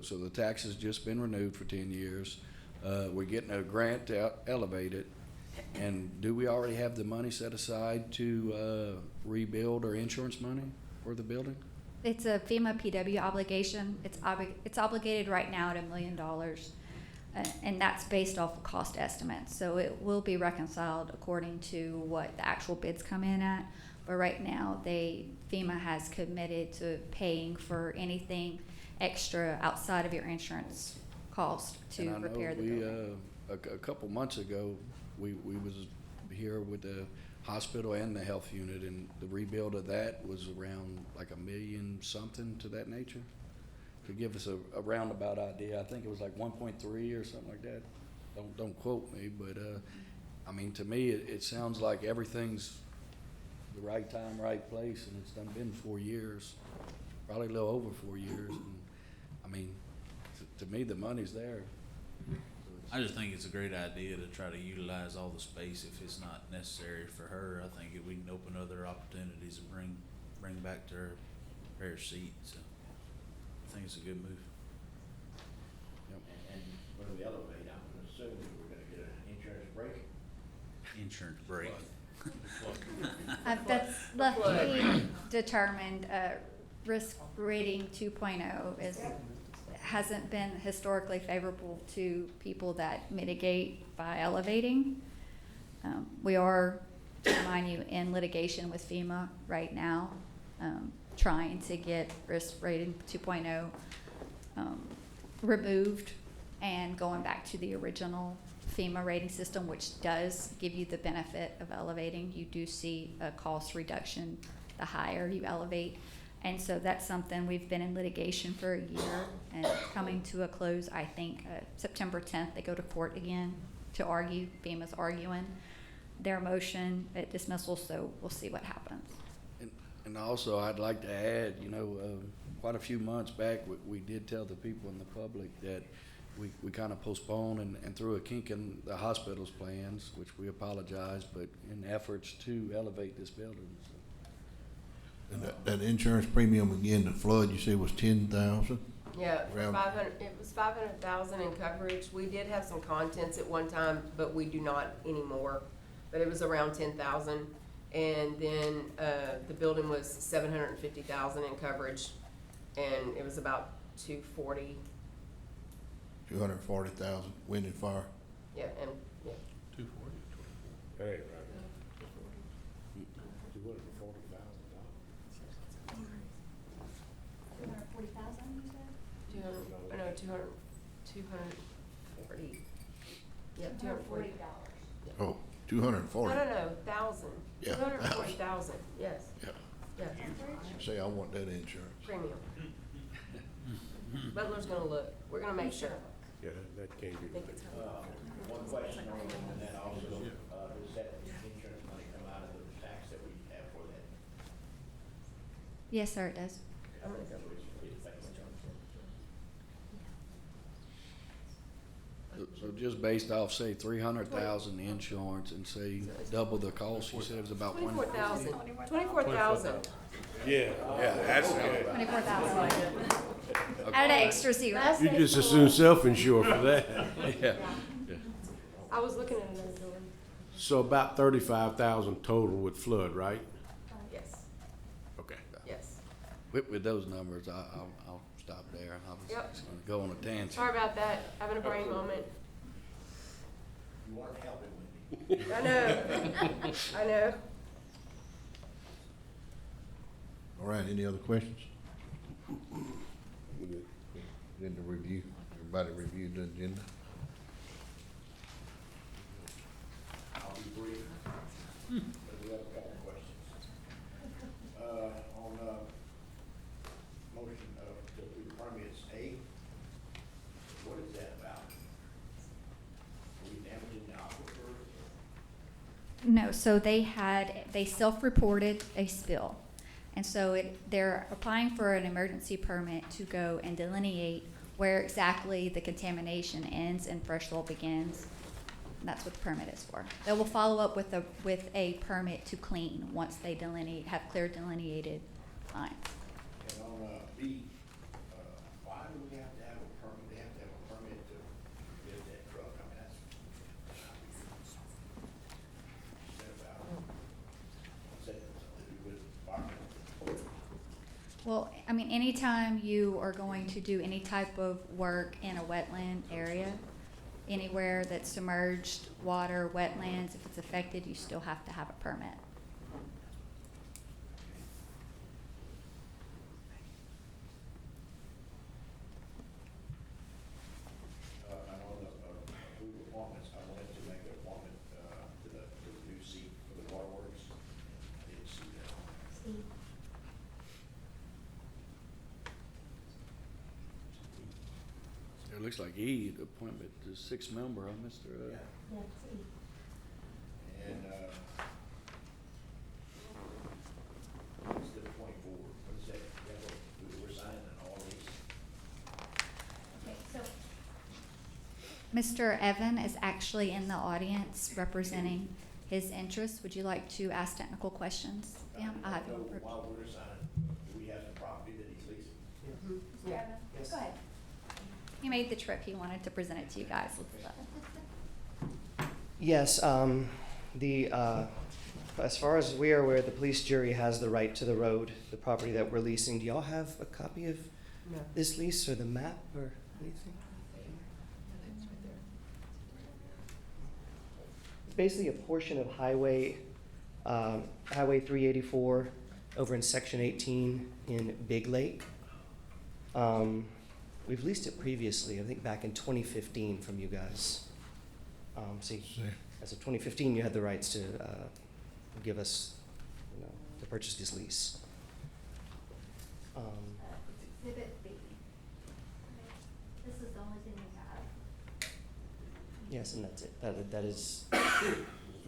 So the tax has just been renewed for 10 years. We're getting a grant to elevate it. And do we already have the money set aside to rebuild our insurance money for the building? It's a FEMA PW obligation. It's obligated right now at $1 million, and that's based off of cost estimates. So it will be reconciled according to what the actual bids come in at. But right now, FEMA has committed to paying for anything extra outside of your insurance cost to repair the building. A couple months ago, we was here with the hospital and the health unit, and the rebuild of that was around like $1 million something to that nature. To give us a roundabout idea, I think it was like 1.3 or something like that. Don't quote me, but I mean, to me, it sounds like everything's the right time, right place, and it's done been 4 years, probably a little over 4 years. And I mean, to me, the money's there. I just think it's a great idea to try to utilize all the space if it's not necessary for her. I think if we can open other opportunities and bring back to her parish seat, so I think it's a good move. And when we elevate, I'm assuming we're gonna get an insurance break. Insurance break. That's luckily determined. Risk rating 2.0 hasn't been historically favorable to people that mitigate by elevating. We are, to remind you, in litigation with FEMA right now, trying to get risk rating 2.0 removed and going back to the original FEMA rating system, which does give you the benefit of elevating. You do see a cost reduction the higher you elevate. And so that's something we've been in litigation for a year, and it's coming to a close, I think, September 10th. They go to court again to argue. FEMA's arguing their motion at dismissal, so we'll see what happens. And also, I'd like to add, quite a few months back, we did tell the people in the public that we kind of postponed and threw a kink in the hospital's plans, which we apologize, but in efforts to elevate this building. So. And that insurance premium again, the flood, you said was 10,000? Yeah, Around- 500, it was 500,000 in coverage. We did have some contents at one time, but we do not anymore. But it was around 10,000. And then, the building was 750,000 in coverage, and it was about 240. 240,000, wind and fire. Yeah, and, yeah. 240, Hey, right. $240,000. 240,000, you said? 240. Yeah, 240. Oh, 240. No, 1,000. Yeah, 240,000, yes, Yeah. yeah, Say, I want that insurance. premium. Butler's gonna look, we're gonna make sure. Yeah, that can't I be. think it's. One question on that also, does that insurance money come out of the tax that we have for that? Yes, sir, it does. I'm gonna go. So just based off, say, 300,000 insurance and say double the cost, you said it was about 24,000. 24,000. Yeah, that's good. 24,000. Add an extra zero. Last You day just for- as soon self-insure for that. Yeah. I was looking at another building. So about 35,000 total with flood, right? Yes, Okay. yes. With those numbers, I'll stop there. I was Yep. just gonna go on a tangent. Sorry about that, having a brain moment. You weren't helping with me. I know, I know. All right, any other questions? Then the review, everybody reviewed the agenda. I'll be brief, but we have a couple of questions. On, motion of, to approve permits A, what is that about? Are we damaging the aquifer? No, so they self-reported a spill. And so they're applying for an emergency permit to go and delineate where exactly the contamination ends and fresh soil begins. And that's what the permit is for. They will follow up with a permit to clean once they have clear delineated lines. And on, B, why do we have to have a permit? They have to have a permit to get that truck, I mean, that's. What's that to do with fire? Well, I mean, anytime you are going to do any type of work in a wetland area, anywhere that's submerged, water, wetlands, if it's affected, you still have to have a permit. I know the, approved appointments, I wanted to make an appointment, to the new seat for the waterworks. I didn't see that on there. It looks like E, the appointment, the sixth member, Mr. And, what's the 24, what is that, we're signing an all these? Mr. Evan is actually in the audience representing his interests. Would you like to ask technical questions? Yeah, I have know you. while we're signing, do we have some property that he's leasing? Mr. Evan, go ahead. He made the trip. He wanted to present it to you guys. Yes, as far as we are aware, the police jury has the right to the road, the property that we're leasing. Do y'all have a copy of this lease or the map or anything? It's basically a portion of Highway 384 over in Section 18 in Big Lake. We've leased it previously, I think back in 2015 from you guys. As of 2015, you had the rights to give us, to purchase this lease. Exhibit B. This is the only thing we have. Yes, and that's it.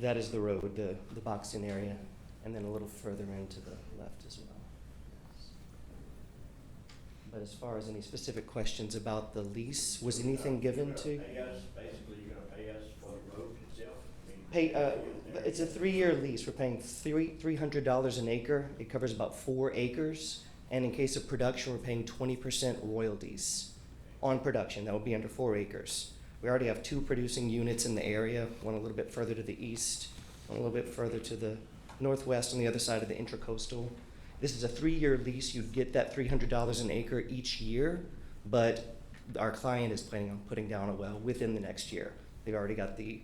That is the road, the boxed in area, and then a little further into the left as well. But as far as any specific questions about the lease, was anything given to? Pay us, basically, you're gonna pay us for the road itself? I mean, It's a 3-year lease. We're paying $300 an acre. It covers about 4 acres. And in case of production, we're paying 20% royalties on production. That would be under 4 acres. We already have 2 producing units in the area, one a little bit further to the east, one a little bit further to the northwest on the other side of the Intracoastal. This is a 3-year lease. You'd get that $300 an acre each year, but our client is planning on putting down a well within the next year. They've already got the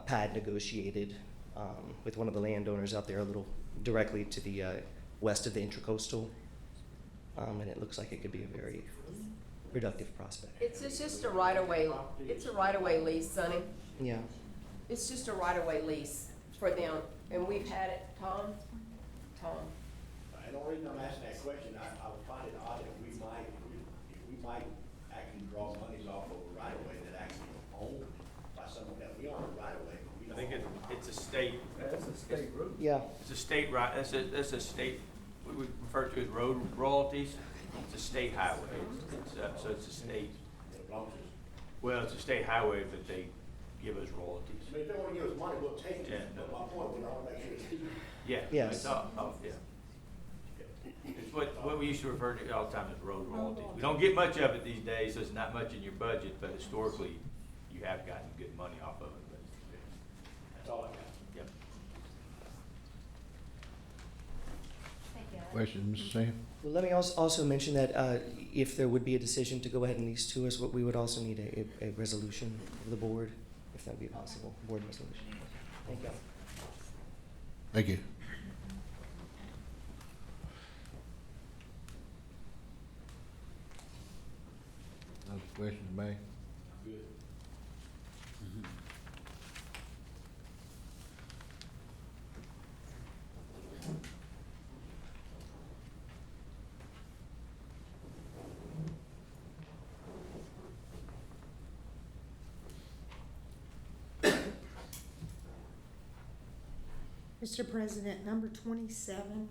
pad negotiated with one of the landowners out there a little directly to the west of the Intracoastal. And it looks like it could be a very productive prospect. It's just a right-of-way, it's a right-of-way lease, Sonny. Yeah. It's just a right-of-way lease for them, and we've had it, Tom? And the only reason I'm asking that question, I would find it odd if we might actually draw monies off of a right of way that actually owned by someone else. We own a right of way, but we don't. I think it's a state. That's a state road. Yeah. It's a state right, that's a state, we refer to as road royalties. It's a state highway. So it's a state, It belongs to us. well, it's a state highway, but they give us royalties. I mean, if they wanna give us money, we'll take Yeah. it, but my point, we wanna make sure it's legal. Yeah. Yes. It's all, yeah. It's what we used to refer to all the time as road royalties. We don't get much of it these days, so it's not much in your budget, but historically, you have gotten good money off of it. But That's all I got. Yep. Thank you. Questions, Mr. Sam? Well, let me also mention that if there would be a decision to go ahead and lease to us, we would also need a resolution of the board, if that would be possible, board resolution. Thank you. Thank you. questions, May? Mr. President, number 27,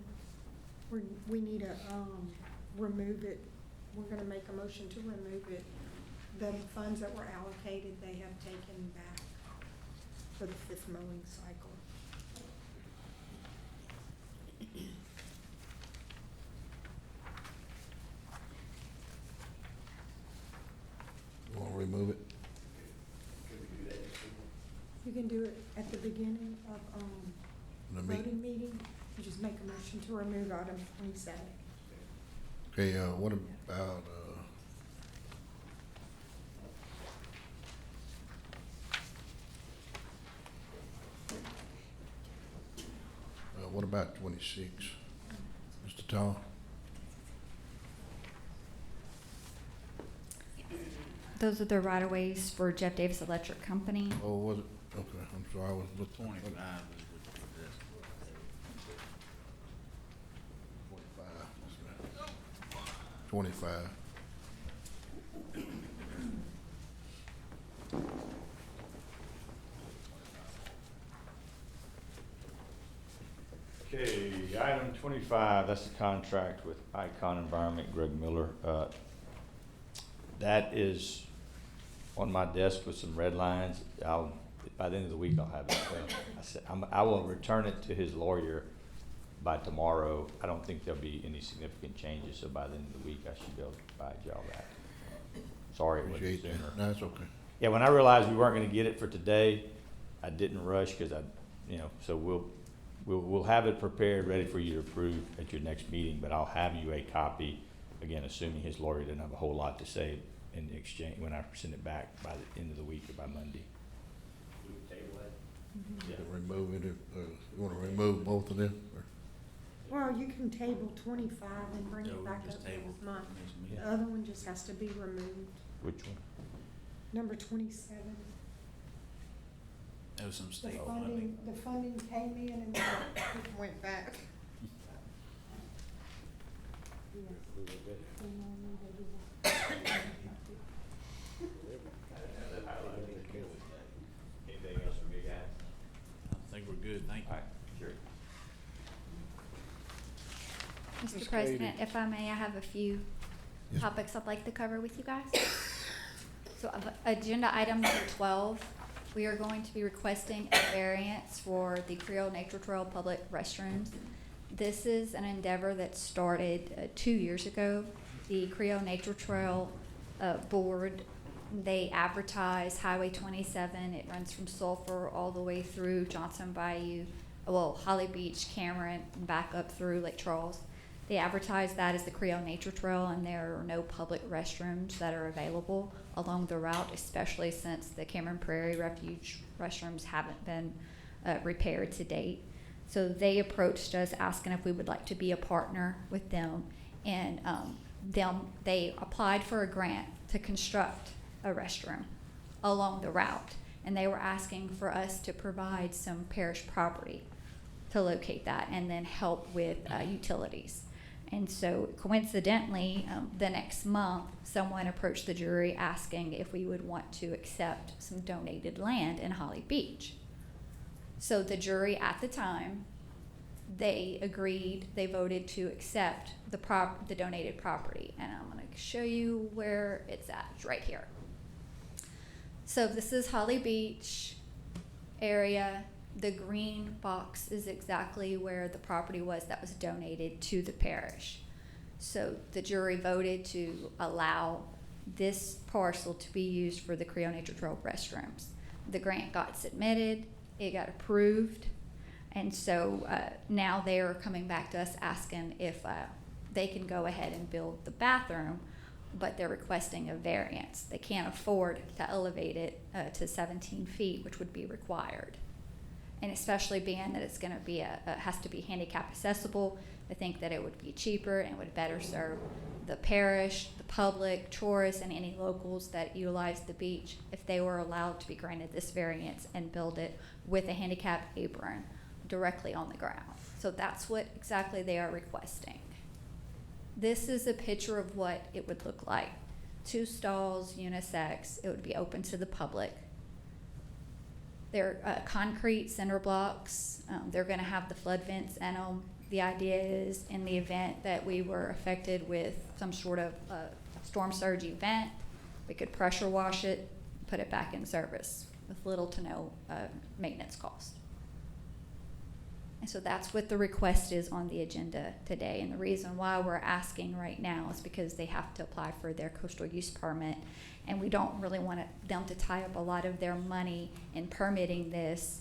we need to, remove it. We're gonna make a motion to remove it. The funds that were allocated, they have taken back for the 5th mowing cycle. You wanna remove it? You can do it at the beginning of, The meeting. voting meeting. You just make a motion to remove item 27. Okay, what about, what about 26? Mr. Tall? Those are the right-of-ways for Jeff Davis Electric Company. Oh, was it? Okay, I'm sorry, I was looking. 25 is what this. 25. Okay, item 25, that's the contract with Icon Environment, Greg Miller. That is on my desk with some red lines. By the end of the week, I'll have it. I will return it to his lawyer by tomorrow. I don't think there'll be any significant changes, so by the end of the week, I should be able to provide y'all that. Sorry it wasn't Appreciate sooner. that. No, it's okay. Yeah, when I realized we weren't gonna get it for today, I didn't rush, cause so we'll have it prepared, ready for you to approve at your next meeting, but I'll have you a copy, again, assuming his lawyer didn't have a whole lot to say in the exchange, when I send it back by the end of the week or by Monday. You can remove it if, you wanna remove both of them? Or- Well, you can table 25 and bring Yeah, it we back just up table next month. next The meeting. other one just has to be removed. Which one? Number 27. There was some The state funding. funding came in and then it went back. Yes. Anything else from you guys? I think we're good, thank you. All right, sure. Mr. Ms. President, Katie. if I may, I have a few Yes. topics I'd like to cover with you guys. So agenda item number 12, we are going to be requesting a variance for the Creole Nature Trail public restrooms. This is an endeavor that started 2 years ago. The Creole Nature Trail board, they advertise Highway 27. It runs from Sulphur all the way through Johnson Bayou, Holly Beach, Cameron, and back up through Lake Charles. They advertise that as the Creole Nature Trail, and there are no public restrooms that are available along the route, especially since the Cameron Prairie Refuge restrooms haven't been repaired to date. So they approached us asking if we would like to be a partner with them, and they applied for a grant to construct a restroom along the route, and they were asking for us to provide some parish property to locate that and then help with utilities. And so coincidentally, the next month, someone approached the jury asking if we would want to accept some donated land in Holly Beach. So the jury at the time, they agreed, they voted to accept the donated property. And I'm gonna show you where it's at. It's right here. So this is Holly Beach area. The green box is exactly where the property was that was donated to the parish. So the jury voted to allow this parcel to be used for the Creole Nature Trail restrooms. The grant got submitted, it got approved, and so now they are coming back to us asking if they can go ahead and build the bathroom, but they're requesting a variance. They can't afford to elevate it to 17 feet, which would be required. And especially being that it's going to be has to be handicap accessible, I think that it would be cheaper and would better serve the parish, the public, tourists, and any locals that utilize the beach if they were allowed to be granted this variance and build it with a handicap apron directly on the ground. So that's what exactly they are requesting. This is a picture of what it would look like. 2 stalls, unisex. It would be open to the public. They're concrete cinder blocks. They're going to have the flood vents in them. The idea is, in the event that we were affected with some sort of storm surge event, we could pressure wash it, put it back in service with little to no maintenance cost. And so that's what the request is on the agenda today. And the reason why we're asking right now is because they have to apply for their coastal use permit. And we don't really want them to tie up a lot of their money in permitting this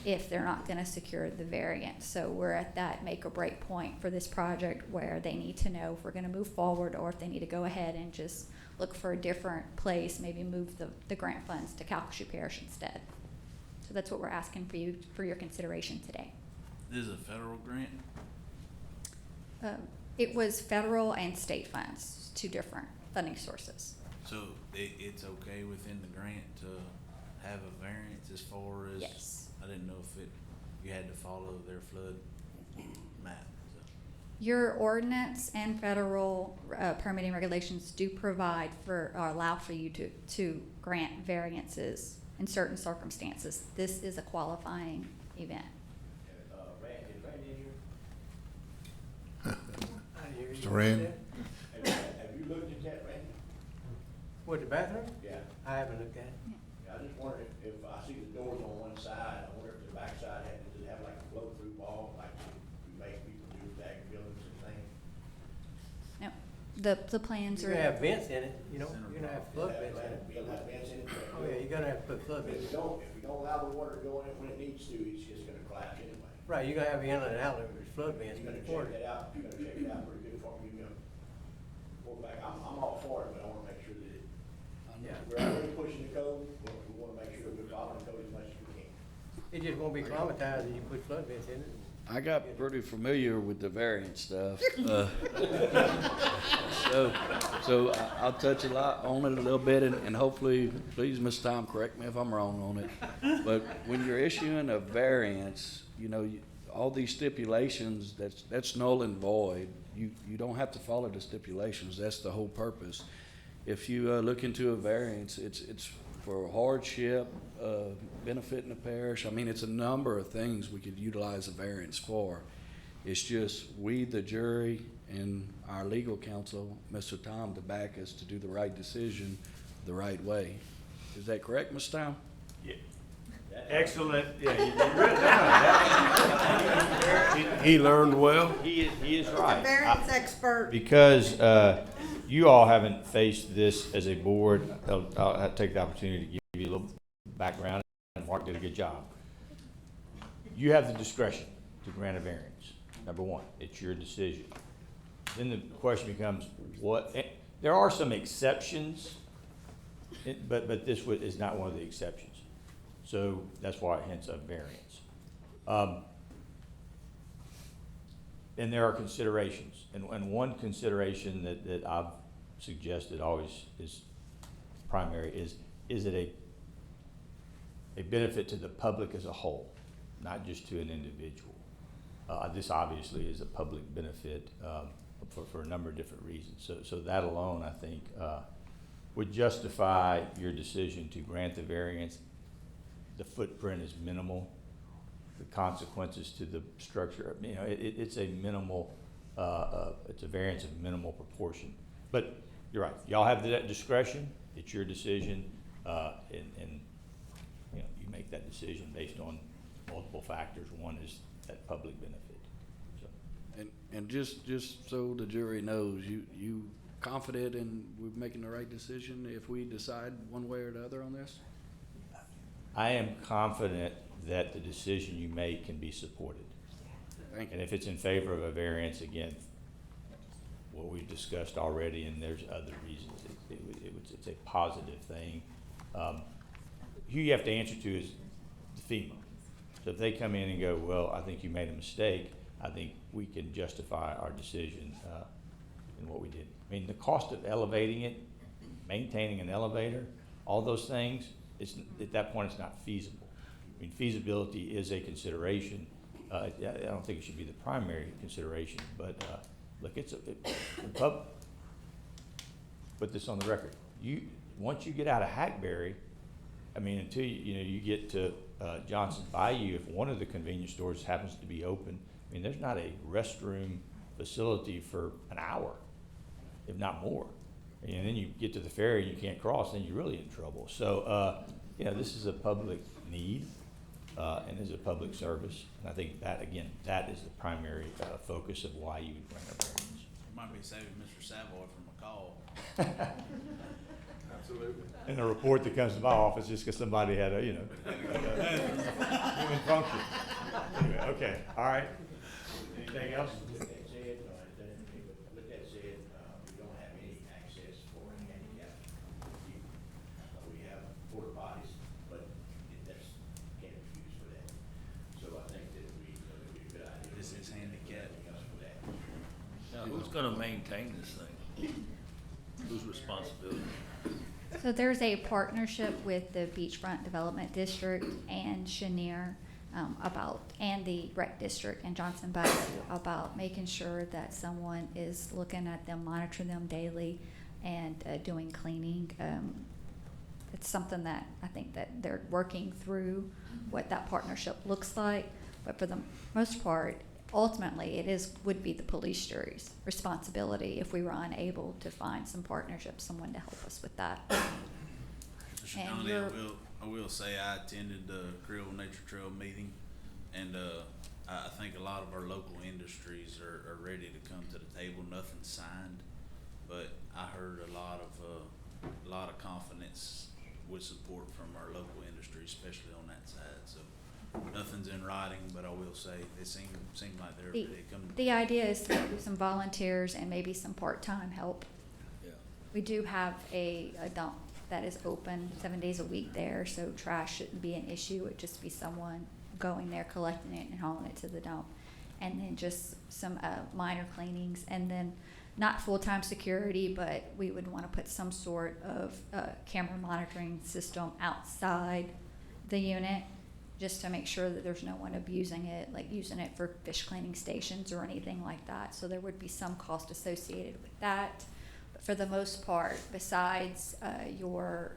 if they're not going to secure the variance. So we're at that make or break point for this project where they need to know if we're going to move forward or if they need to go ahead and just look for a different place, maybe move the grant funds to Calcasieu Parish instead. So that's what we're asking for your consideration today. This is a federal grant? It was federal and state funds, 2 different funding sources. So it's okay within the grant to have a variance as far as? Yes. I didn't know if you had to follow their flood map. So. Your ordinance and federal permitting regulations do provide for, or allow for you to grant variances in certain circumstances. This is a qualifying event. Mr. Rand? Have you looked at that, Randy? What, the bathroom? Yeah. I haven't looked at it. I just wonder if I see the doors on one side, I wonder if the back side does it have like a flow-through wall, like we make people do with ag buildings and things? No, the plans You're are. gonna have vents in it, you know, you're gonna have flood vents in it. You'll have vents in it. Oh, yeah, you're gonna have to put flood If vents. you don't allow the water to go in it when it needs to, it's just gonna collapse anyway. Right, you're gonna have inlet and outlet with flood vents. You're gonna check that out, you're gonna check it out pretty good for me, you know. Work back, I'm all for it, but I wanna make sure that we're already pushing the code, we wanna make sure we're following the code as much as we can. It just won't be climatized if you put flood vents in it. I got pretty familiar with the variant stuff. So I'll touch a lot on it a little bit, and hopefully, please, Ms. Tom, correct me if I'm wrong on it. But when you're issuing a variance, you know, all these stipulations, that's null and void. You don't have to follow the stipulations. That's the whole purpose. If you look into a variance, it's for hardship, benefiting the parish. I mean, it's a number of things we could utilize a variance for. It's just we, the jury, and our legal counsel, Mr. Tom, to back us to do the right decision the right way. Is that correct, Mr. Tom? Yeah. Excellent, yeah, you really, He learned well. he is He's right. a variance expert. Because you all haven't faced this as a board, I'll take the opportunity to give you a little background, and Mark did a good job. You have the discretion to grant a variance, number one. It's your decision. Then the question becomes, there are some exceptions, but this is not one of the exceptions. So that's why it hence a variance. And there are considerations, and one consideration that I've suggested always is primary is it a benefit to the public as a whole, not just to an individual. This obviously is a public benefit for a number of different reasons. So that alone, I think, would justify your decision to grant the variance. The footprint is minimal. The consequences to the structure, you know, it's a minimal, it's a variance of minimal proportion. But you're right, y'all have that discretion, it's your decision, and you know, you make that decision based on multiple factors. One is that public benefit. So. And just so the jury knows, you confident in we're making the right decision if we decide one way or the other on this? I am confident that the decision you make can be supported. Thank you. And if it's in favor of a variance, again, what we've discussed already, and there's other reasons, it's a positive thing. Who you have to answer to is the FEMA. So if they come in and go, well, I think you made a mistake, I think we can justify our decision, in what we did. I mean, the cost of elevating it, maintaining an elevator, all those things, it's, at that point, it's not feasible. I mean, feasibility is a consideration. I don't think it should be the primary consideration, but, look, put this on the record. Once you get out of Hackberry, I mean, until you get to Johnson's Bayou, if one of the convenience stores happens to be open, I mean, there's not a restroom facility for an hour, if not more. And then you get to the ferry and you can't cross, then you're really in trouble. So, this is a public need, and is a public service. And I think that, again, that is the primary focus of why you would grant a variance. You might be saving Mr. Savoy from a call. Absolutely. And a report that comes to my office just because somebody had a, human function. Anyway, okay, all right. Anything else? With that said, we don't have any access for handicap. We have porta potties, but that's, can't be used for that. So I think that it would be a good idea. This is handicap. For that. Now, who's gonna maintain this thing? Whose responsibility? So there's a partnership with the Beachfront Development District and Chenier and the Rec District in Johnson Bayou about making sure that someone is looking at them, monitoring them daily, and doing cleaning. It's something that I think that they're working through what that partnership looks like, but for the most part, ultimately, would be the police jury's responsibility if we were unable to find some partnership, someone to help us with that. Mr. And Conley, you're- I will say I attended the Creole Nature Trail meeting, and I think a lot of our local industries are ready to come to the table. Nothing's signed, but I heard a lot of confidence with support from our local industry, especially on that side. So nothing's in writing, but I will say they seem like they're ready to come. The idea is to do some volunteers and maybe some part-time help. Yeah. We do have a dump that is open 7 days a week there, so trash shouldn't be an issue. It'd just be someone going there, collecting it and hauling it to the dump. And then just some minor cleanings, and then not full-time security, but we would want to put some sort of camera monitoring system outside the unit, just to make sure that there's no one abusing it, like using it for fish cleaning stations or anything like that. So there would be some cost associated with that. But for the most part, besides your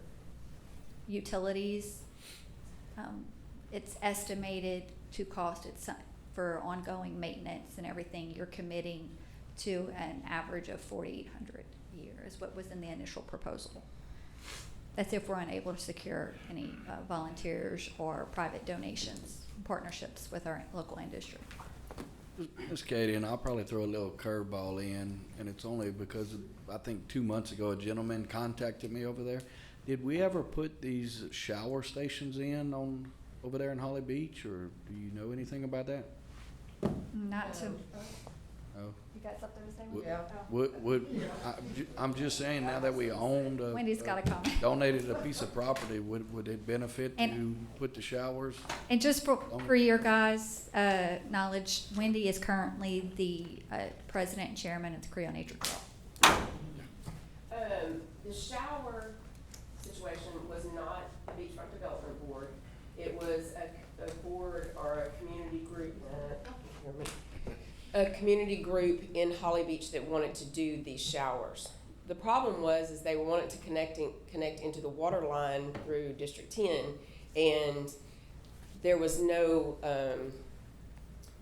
utilities, it's estimated to cost for ongoing maintenance and everything, you're committing to an average of $4,800 a year is what was in the initial proposal. That's if we're unable to secure any volunteers or private donations, partnerships with our local industry. Ms. Katie, and I'll probably throw a little curveball in, and it's only because I think 2 months ago a gentleman contacted me over there. Did we ever put these shower stations in over there in Holly Beach, or do you know anything about that? Not to. Oh. You got something to say? I'm just saying, now that we owned Wendy's got a comment. donated a piece of property, would it benefit And- to put the showers? And just for your guys' knowledge, Wendy is currently the president and chairman of the Creole Nature Trail. The shower situation was not a beachfront development board. It was a board or a community group, in Holly Beach that wanted to do these showers. The problem was they wanted to connect into the water line through District 10, and there was no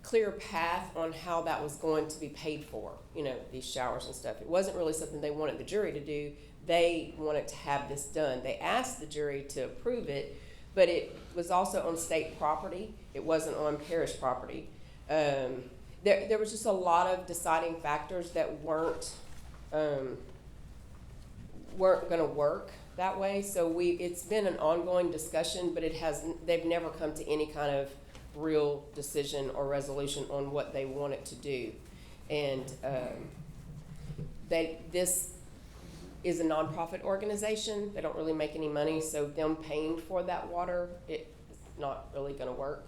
clear path on how that was going to be paid for, these showers and stuff. It wasn't really something they wanted the jury to do. They wanted to have this done. They asked the jury to approve it, but it was also on state property. It wasn't on parish property. There was just a lot of deciding factors that weren't going to work that way. So it's been an ongoing discussion, but they've never come to any kind of real decision or resolution on what they wanted to do. And this is a nonprofit organization. They don't really make any money, so them paying for that water, it's not really going to work.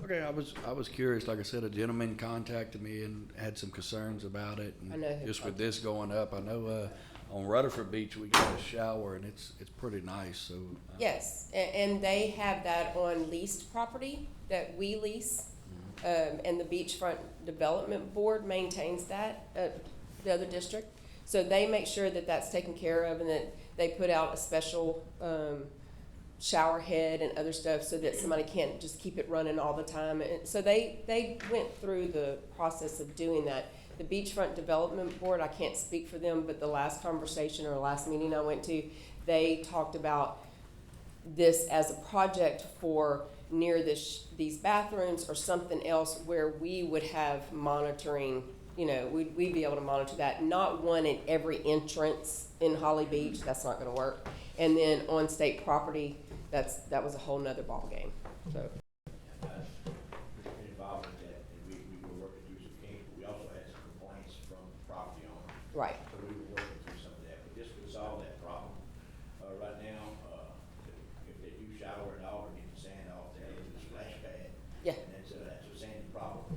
Okay, I was curious, like I said, a gentleman contacted me and had some concerns about it. And I know who just with this going up, I know, on Rutherford Beach, we got a shower and it's pretty nice, so. Yes, and they have that on leased property that we lease. And the Beachfront Development Board maintains that, the other district. So they make sure that that's taken care of and that they put out a special, shower head and other stuff so that somebody can't just keep it running all the time. And so they went through the process of doing that. The Beachfront Development Board, I can't speak for them, but the last conversation or last meeting I went to, they talked about this as a project for near these bathrooms or something else where we would have monitoring, you know, we'd be able to monitor that. Not one at every entrance in Holly Beach, that's not gonna work. And then on state property, that was a whole nother ballgame, so. Been involved with that, and we were working through some kinks, but we also had some complaints from the property owner. Right. So we were working through some of that, but this would solve that problem. Right now, if they do shower at all or get the sand off, they have a splash pad. Yeah. And that's a sandy problem.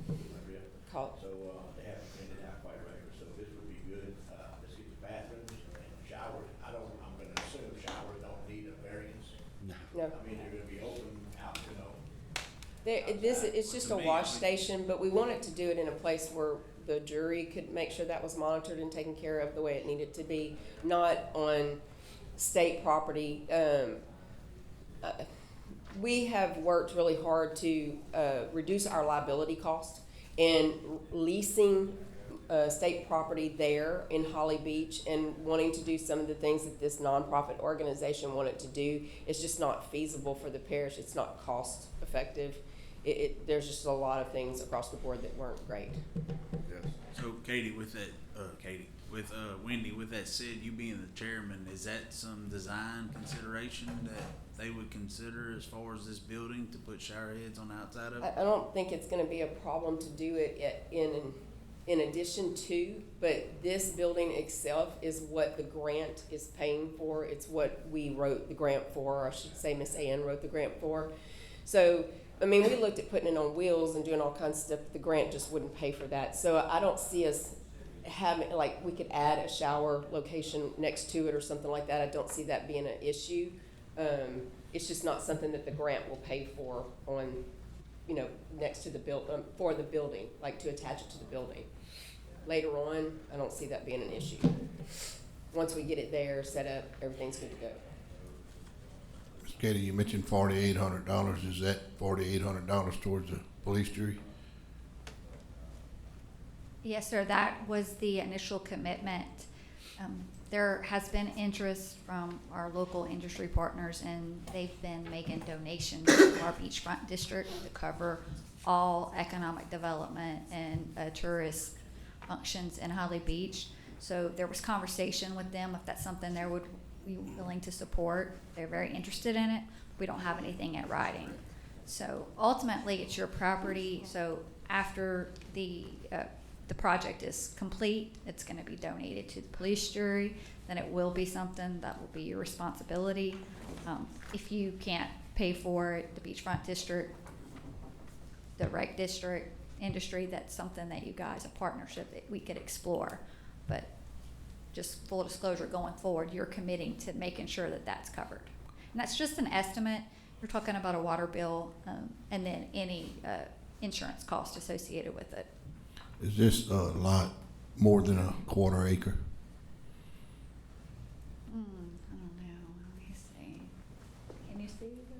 Call. So, they haven't cleaned it out quite regular, so this would be good. Let's get the bathrooms and showers. I'm gonna assume showers don't need a variance. No. I mean, they're gonna be open out, you know. It's just a wash station, but we wanted to do it in a place where the jury could make sure that was monitored and taken care of the way it needed to be, not on state property. We have worked really hard to reduce our liability cost, and leasing state property there in Holly Beach and wanting to do some of the things that this nonprofit organization wanted to do, it's just not feasible for the parish. It's not cost effective. There's just a lot of things across the board that weren't great. So Katie, with that, Wendy, with that said, you being the chairman, is that some design consideration that they would consider as far as this building to put shower heads on the outside of it? I don't think it's gonna be a problem to do it in addition to, but this building itself is what the grant is paying for. It's what we wrote the grant for, or I should say Miss Ann wrote the grant for. So, I mean, we looked at putting it on wheels and doing all kinds of stuff, but the grant just wouldn't pay for that. So I don't see us having, like, we could add a shower location next to it or something like that. I don't see that being an issue. It's just not something that the grant will pay for on, you know, next to the for the building, like to attach it to the building. Later on, I don't see that being an issue. Once we get it there, set up, everything's good to go. Ms. Katie, you mentioned $4,800. Is that $4,800 towards the police jury? Yes, sir, that was the initial commitment. There has been interest from our local industry partners, and they've been making donations to our beachfront district to cover all economic development and tourist functions in Holly Beach. So there was conversation with them if that's something they would be willing to support. They're very interested in it. We don't have anything in writing. So ultimately, it's your property. So after the project is complete, it's going to be donated to the police jury. Then it will be something that will be your responsibility. If you can't pay for it, the beachfront district, the rec district, industry, that's something that you guys, a partnership that we could explore. But just full disclosure, going forward, you're committing to making sure that that's covered. And that's just an estimate. You're talking about a water bill and then any insurance cost associated with it. Is this lot more than a quarter acre? I don't know. Let me see. Can you see the?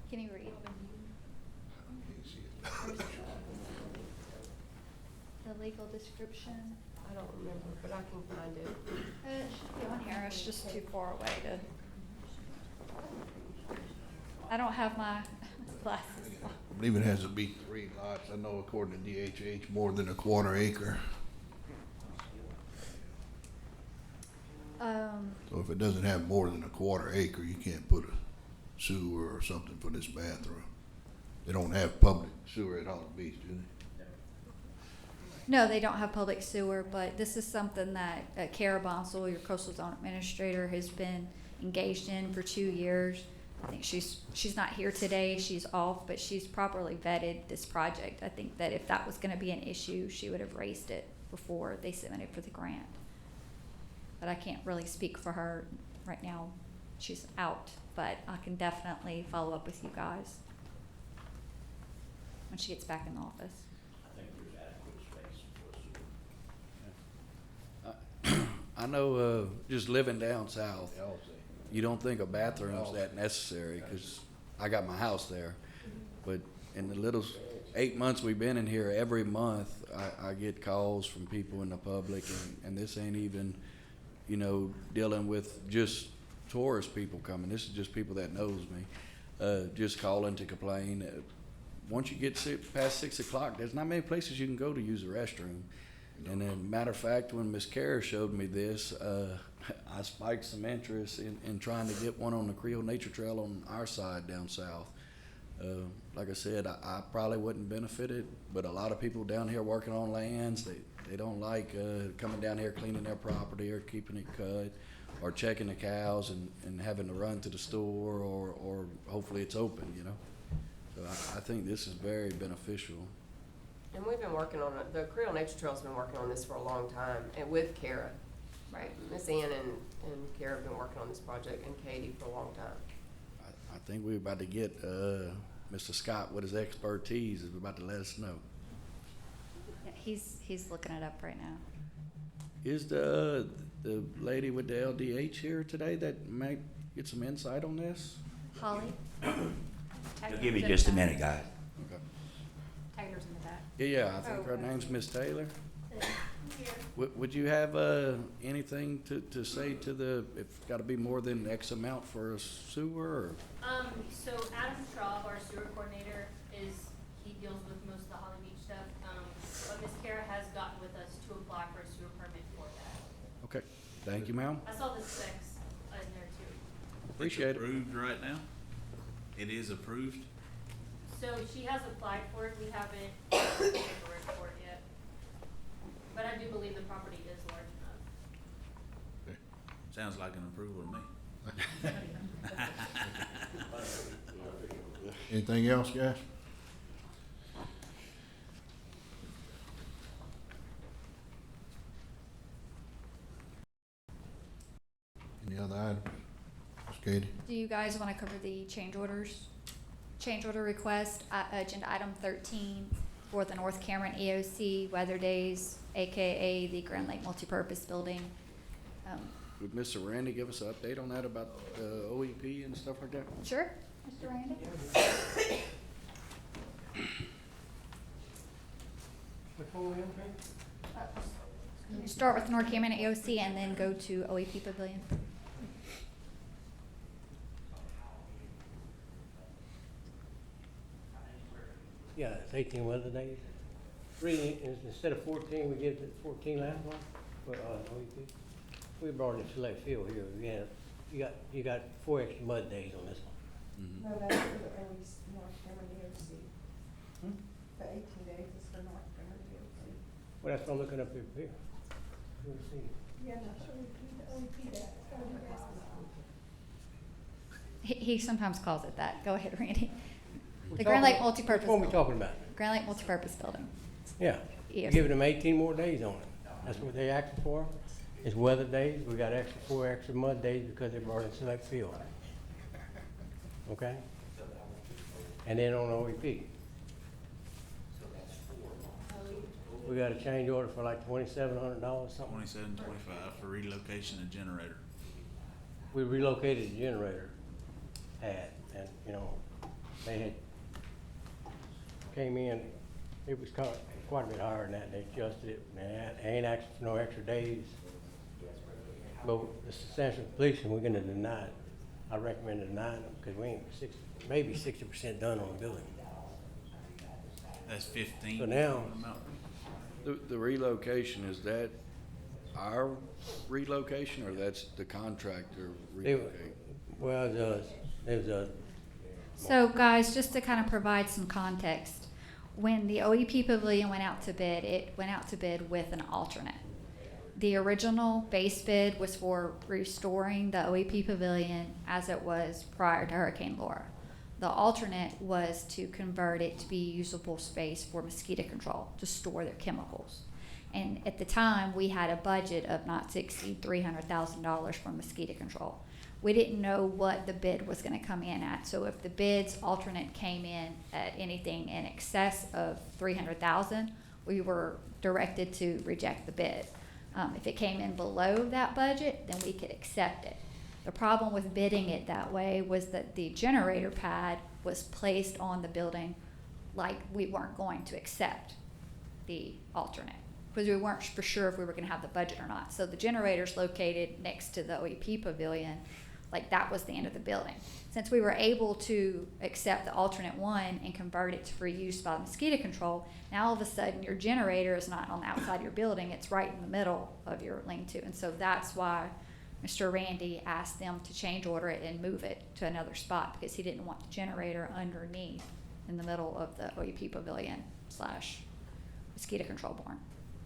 Can you read? The legal description? I don't remember, but I can find it. It should be on here. It's just too far away to. I don't have my glasses on. I believe it has to be 3 lots. I know according to DHH, more than a quarter acre. So if it doesn't have more than a quarter acre, you can't put a sewer or something for this bathroom. They don't have public sewer at Holly Beach, do they? No, they don't have public sewer, but this is something that Kara Bonsall, your coastal zone administrator, has been engaged in for 2 years. I think she's not here today, she's off, but she's properly vetted this project. I think that if that was gonna be an issue, she would have raised it before they submitted for the grant. But I can't really speak for her right now. She's out, but I can definitely follow up with you guys when she gets back in the office. I think there's adequate space for us. I know, just living down south, you don't think a bathroom's that necessary, cause I got my house there. But in the little 8 months we've been in here, every month I get calls from people in the public, and this ain't even, you know, dealing with just tourist people coming. This is just people that knows me, just calling to complain. Once you get past 6 o'clock, there's not many places you can go to use the restroom. And then, matter of fact, when Miss Kara showed me this, I spiked some interest in trying to get one on the Creel Nature Trail on our side down south. Like I said, I probably wouldn't benefit it, but a lot of people down here working on lands, they don't like coming down here cleaning their property or keeping it cut or checking the cows and having to run to the store or hopefully it's open, you know. So I think this is very beneficial. And we've been working on it, the Creel Nature Trail's been working on this for a long time, and with Kara. Right. Miss Ann and Kara have been working on this project, and Katie for a long time. I think we're about to get Mr. Scott with his expertise is about to let us know. Yeah, he's looking it up right now. Is the lady with the LDH here today that might get some insight on this? Holly? I'll give you just a minute, guys. Okay. Taylor's in the back. Yeah, I think her name's Miss Taylor. Would you have anything to say to the, if it's got to be more than X amount for a sewer? Or? So Adam Straub, our sewer coordinator, he deals with most of the Holly Beach stuff. But Miss Kara has gotten with us to apply for a sewer permit for that. Okay, thank you, ma'am. I saw the specs in there too. Appreciate it. Approved right now? It is approved? So she has applied for it. We haven't paid for it yet. But I do believe the property is large enough. Sounds like an approval to me. Anything else, guys? Any other items? Ms. Katie? Do you guys want to cover the change orders? Change order request, agenda item 13 for the North Cameron EOC Weather Days, AKA the Grand Lake Multipurpose Building. Would Mr. Randy give us an update on that about OEP and stuff like that? Sure, Mr. Randy? Start with North Cameron EOC and then go to OEP Pavilion. Yeah, it's 18 weather days. Really, instead of 14, we did 14 last month, but, OEP. We brought in select field here. You got 4 extra mud days on this one. No, that's for the North Cameron DOC. The 18 days is for North Cameron DOC. Well, that's what I'm looking up here. You'll see. Yeah, no, sure, we that. He sometimes calls it that. Go ahead, Randy. We're The Grand Lake talking- Multipurpose. What are we talking about? Grand Lake Multipurpose Building. Yeah, Yes. giving them 18 more days on it. That's what they asked for. It's weather days. We got 4 extra mud days because they brought in select field. Okay? And then on OEP. We got a change order for like $2,700, something. 2725 for relocation of generator. We relocated the generator pad, and, you know, they had came in, it was quite a bit higher than that, and they adjusted it, and they ain't asked for no extra days. But the substantial completion, we're gonna deny it. I recommend denying them, because we ain't maybe 60% done on the building. That's 15. So now, The relocation, is that our relocation or that's the contractor relocating? well, there's a, So guys, just to kind of provide some context, when the OEP Pavilion went out to bid, it went out to bid with an alternate. The original base bid was for restoring the OEP pavilion as it was prior to Hurricane Laura. The alternate was to convert it to be usable space for mosquito control, to store their chemicals. And at the time, we had a budget of not to exceed $300,000 for mosquito control. We didn't know what the bid was gonna come in at, so if the bid's alternate came in at anything in excess of 300,000, we were directed to reject the bid. If it came in below that budget, then we could accept it. The problem with bidding it that way was that the generator pad was placed on the building like we weren't going to accept the alternate, because we weren't for sure if we were gonna have the budget or not. So the generator's located next to the OEP pavilion, like that was the end of the building. Since we were able to accept the alternate one and convert it to free use by mosquito control, now all of a sudden your generator is not on the outside of your building, it's right in the middle of your lean-to. And so that's why Mr. Randy asked them to change order it and move it to another spot, because he didn't want the generator underneath in the middle of the OEP pavilion / mosquito control barn.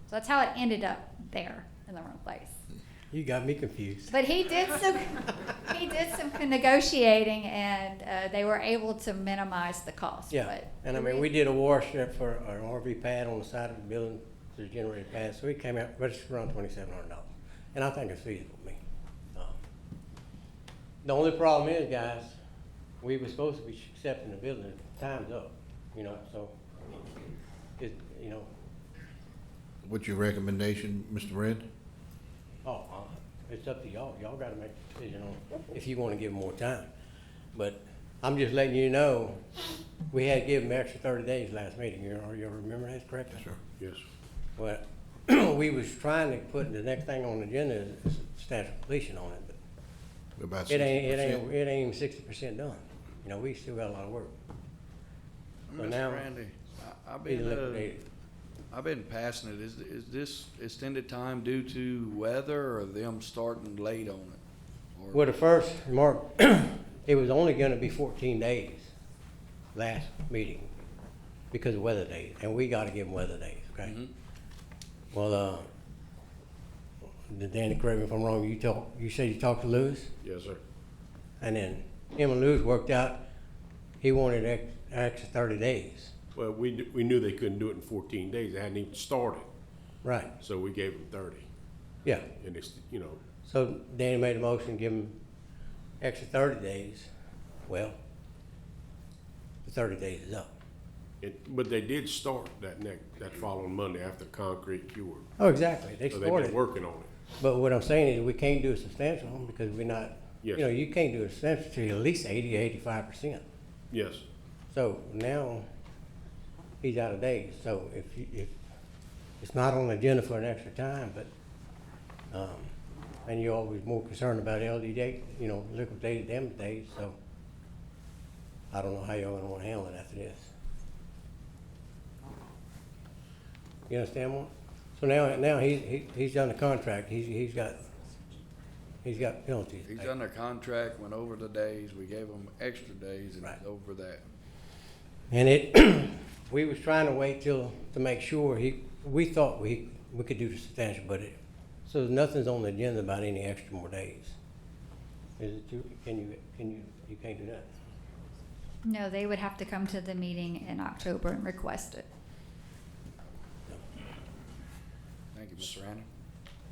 So that's how it ended up there in the wrong place. You got me confused. But he did some negotiating, and they were able to minimize the cost. Yeah, But and I mean, we did a washer for an RV pad on the side of the building, the generator pad, so it came out, but it's around $2,700. And I think it's feasible to me. The only problem is, guys, we were supposed to be accepting the building, time's up, so, What's your recommendation, Mr. Rand? It's up to y'all. Y'all gotta make a decision on if you wanna give them more time. But I'm just letting you know, we had to give them extra 30 days last meeting. You remember that, correct? Yes, sir. Yes. Well, we was trying to put the next thing on the agenda is substantial completion on it, but About it 60%. ain't even 60% done. We still got a lot of work. So now, Mr. Randy, I've been passing it. Is this extended time due to weather or them starting late on it? Or- well, the first remark, it was only gonna be 14 days last meeting because of weather days, and we gotta give them weather days, okay? Mhm. Well, Danny, correct me if I'm wrong, you said you talked to Lewis? Yes, sir. And then him and Lewis worked out, he wanted extra 30 days. Well, we knew they couldn't do it in 14 days. They hadn't even started. Right. So we gave them 30. Yeah. And it's, So Danny made a motion, give him extra 30 days. Well, the 30 days is up. But they did start that following Monday after concrete cured. Oh, exactly. They So started. they've been working on it. But what I'm saying is we can't do a substantial because we're not, Yes. you can't do a substantial till at least 80, 85%. Yes. So now he's out of days. So if it's not on the agenda for an extra time, but, and you're always more concerned about LD liquidated damage days, so I don't know how y'all gonna wanna handle it after this. You understand what? So now he's done the contract. He's got penalties. He's under contract, went over the days, we gave him extra days and Right. he's over that. And we was trying to wait to make sure we thought we could do the substantial, but so nothing's on the agenda about any extra more days. Is it true? You can't do that? no, they would have to come to the meeting in October and request it. Thank you, Mr. Randy.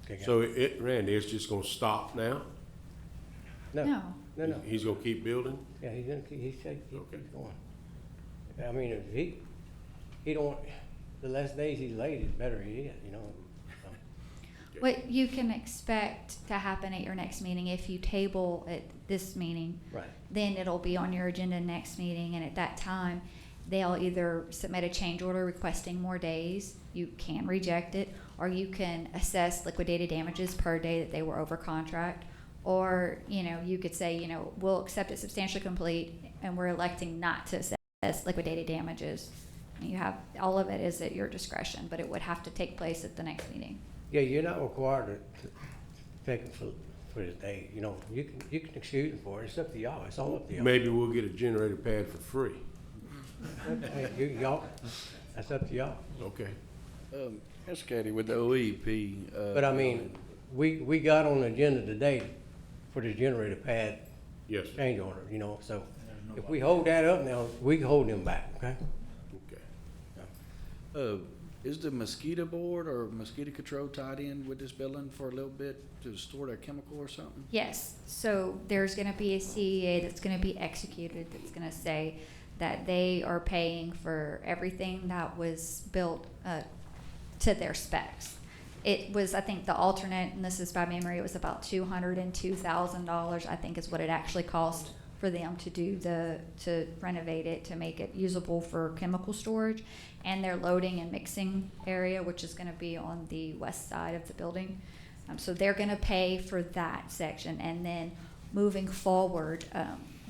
Okay, So Randy, it's just gonna stop now? No. No. He's gonna keep building? Yeah, he said he's Okay. going. I mean, if he don't, the less days he's late, the better he is, What you can expect to happen at your next meeting, if you table at this meeting, Right. then it'll be on your agenda next meeting, and at that time, they'll either submit a change order requesting more days, you can reject it, or you can assess liquidated damages per day that they were over contract, or, you could say, we'll accept it substantially complete, and we're electing not to assess liquidated damages. You have, all of it is at your discretion, but it would have to take place at the next meeting. Yeah, you're not required to take it for the day, you can excuse him for it, it's up to y'all, it's all up to y'all. Maybe we'll get a generator pad for free. Hey, y'all, that's up to y'all. Okay. Ms. Katie, with the OEP, But I mean, we got on the agenda today for the generator pad Yes, sir. change order, you know, so if we hold that up now, we can hold them back, okay? Okay. Is the mosquito board or mosquito control tied in with this building for a little bit to store their chemical or something? Yes, so there's gonna be a CEA that's gonna be executed, that's gonna say that they are paying for everything that was built, to their specs. It was, I think, the alternate, and this is by memory, it was about $202,000, I think is what it actually cost for them to do to renovate it, to make it usable for chemical storage, and their loading and mixing area, which is gonna be on the west side of the building. So they're gonna pay for that section, and then moving forward,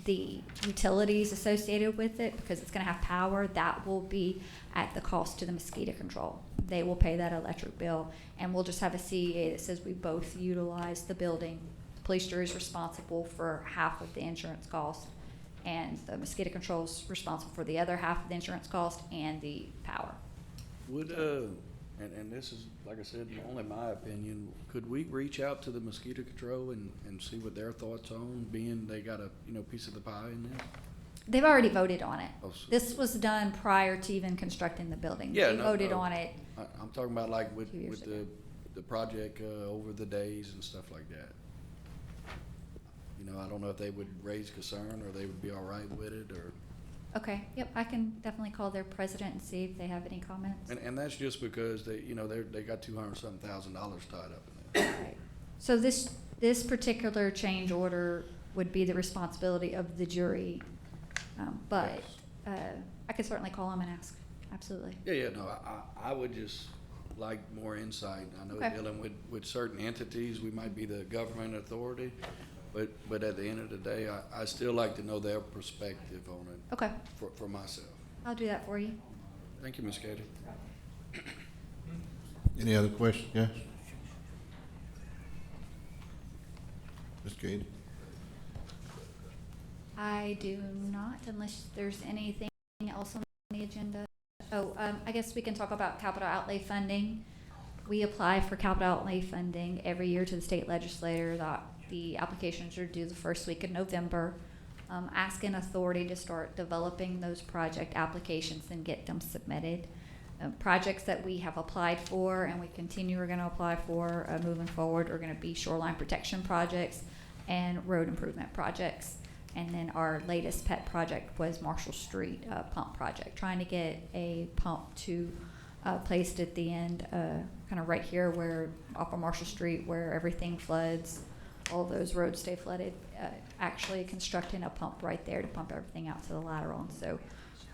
the utilities associated with it, because it's gonna have power, that will be at the cost to the mosquito control. They will pay that electric bill, and we'll just have a CEA that says we both utilize the building. The police jury is responsible for half of the insurance cost, and the mosquito control is responsible for the other half of the insurance cost and the power. Would, and this is, like I said, only my opinion, could we reach out to the mosquito control and see what their thoughts on, being they got a, piece of the pie in there? They've already voted on it. Oh, so- This was done prior to even constructing the building. Yeah, They no, voted no. on it. I'm talking about like with 2 years the, the project, over the days and stuff like that. I don't know if they would raise concern or they would be all right with it, or, Okay, yep, I can definitely call their president and see if they have any comments. and that's just because they, they got $200-something thousand tied up in there. Right. So this particular change order would be the responsibility of the jury, but I could certainly call them and ask, absolutely. Yeah, no, I would just like more insight. I know Okay. dealing with certain entities, we might be the government authority, but at the end of the day, I still like to know their perspective on it. Okay, For myself. I'll do that for you. Thank you, Ms. Katie. Any other questions, guys? Ms. Katie? I do not, unless there's anything else on the agenda. Oh, I guess we can talk about capital outlay funding. We apply for capital outlay funding every year to the state legislator. The applications are due the first week of November. Asking authority to start developing those project applications and get them submitted. Projects that we have applied for and we are going to apply for moving forward are going to be shoreline protection projects and road improvement projects. And then our latest pet project was Marshall Street pump project, trying to get a pump placed at the end, kind of right here where, off of Marshall Street, where everything floods, all those roads stay flooded, actually constructing a pump right there to pump everything out to the lateral. And so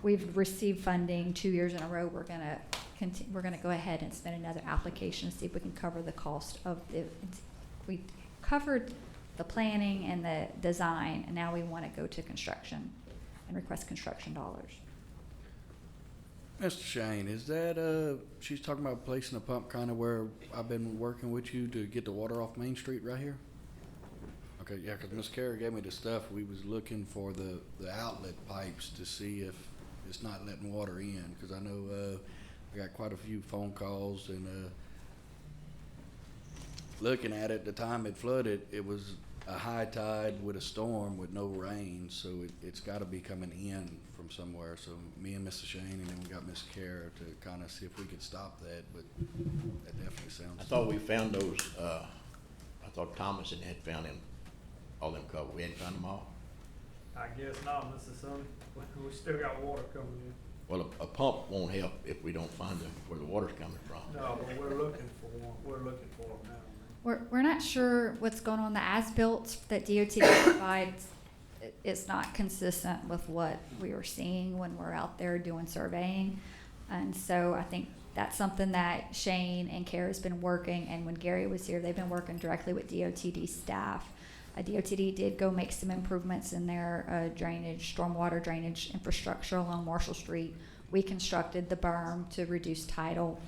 we've received funding 2 years in a row. We're gonna go ahead and submit another application to see if we can cover the cost of we covered the planning and the design, and now we want to go to construction and request construction dollars. Mr. Shane, is that, she's talking about placing a pump kind of where I've been working with you to get the water off Main Street right here? Okay, yeah, 'cause Ms. Kara gave me the stuff. We was looking for the outlet pipes to see if it's not letting water in, 'cause I know, I got quite a few phone calls and, looking at it, the time it flooded, it was a high tide with a storm with no rain, so it's gotta be coming in from somewhere. So me and Mr. Shane, and then we got Ms. Kara to kind of see if we could stop that, but that definitely sounds. I thought we found those, I thought Thomas and had found them, all them covered. We hadn't found them all. I guess not, Mr. Sonny. We still got water coming in. Well, a pump won't help if we don't find where the water's coming from. No, but we're looking for one. We're looking for them now. We're not sure what's going on. The as-built that DOT provides is not consistent with what we were seeing when we're out there doing surveying. And so I think that's something that Shane and Kara's been working, and when Gary was here, they've been working directly with DOTD staff. DOTD did go make some improvements in their drainage, stormwater drainage infrastructure along Marshall Street. We constructed the berm to reduce tidal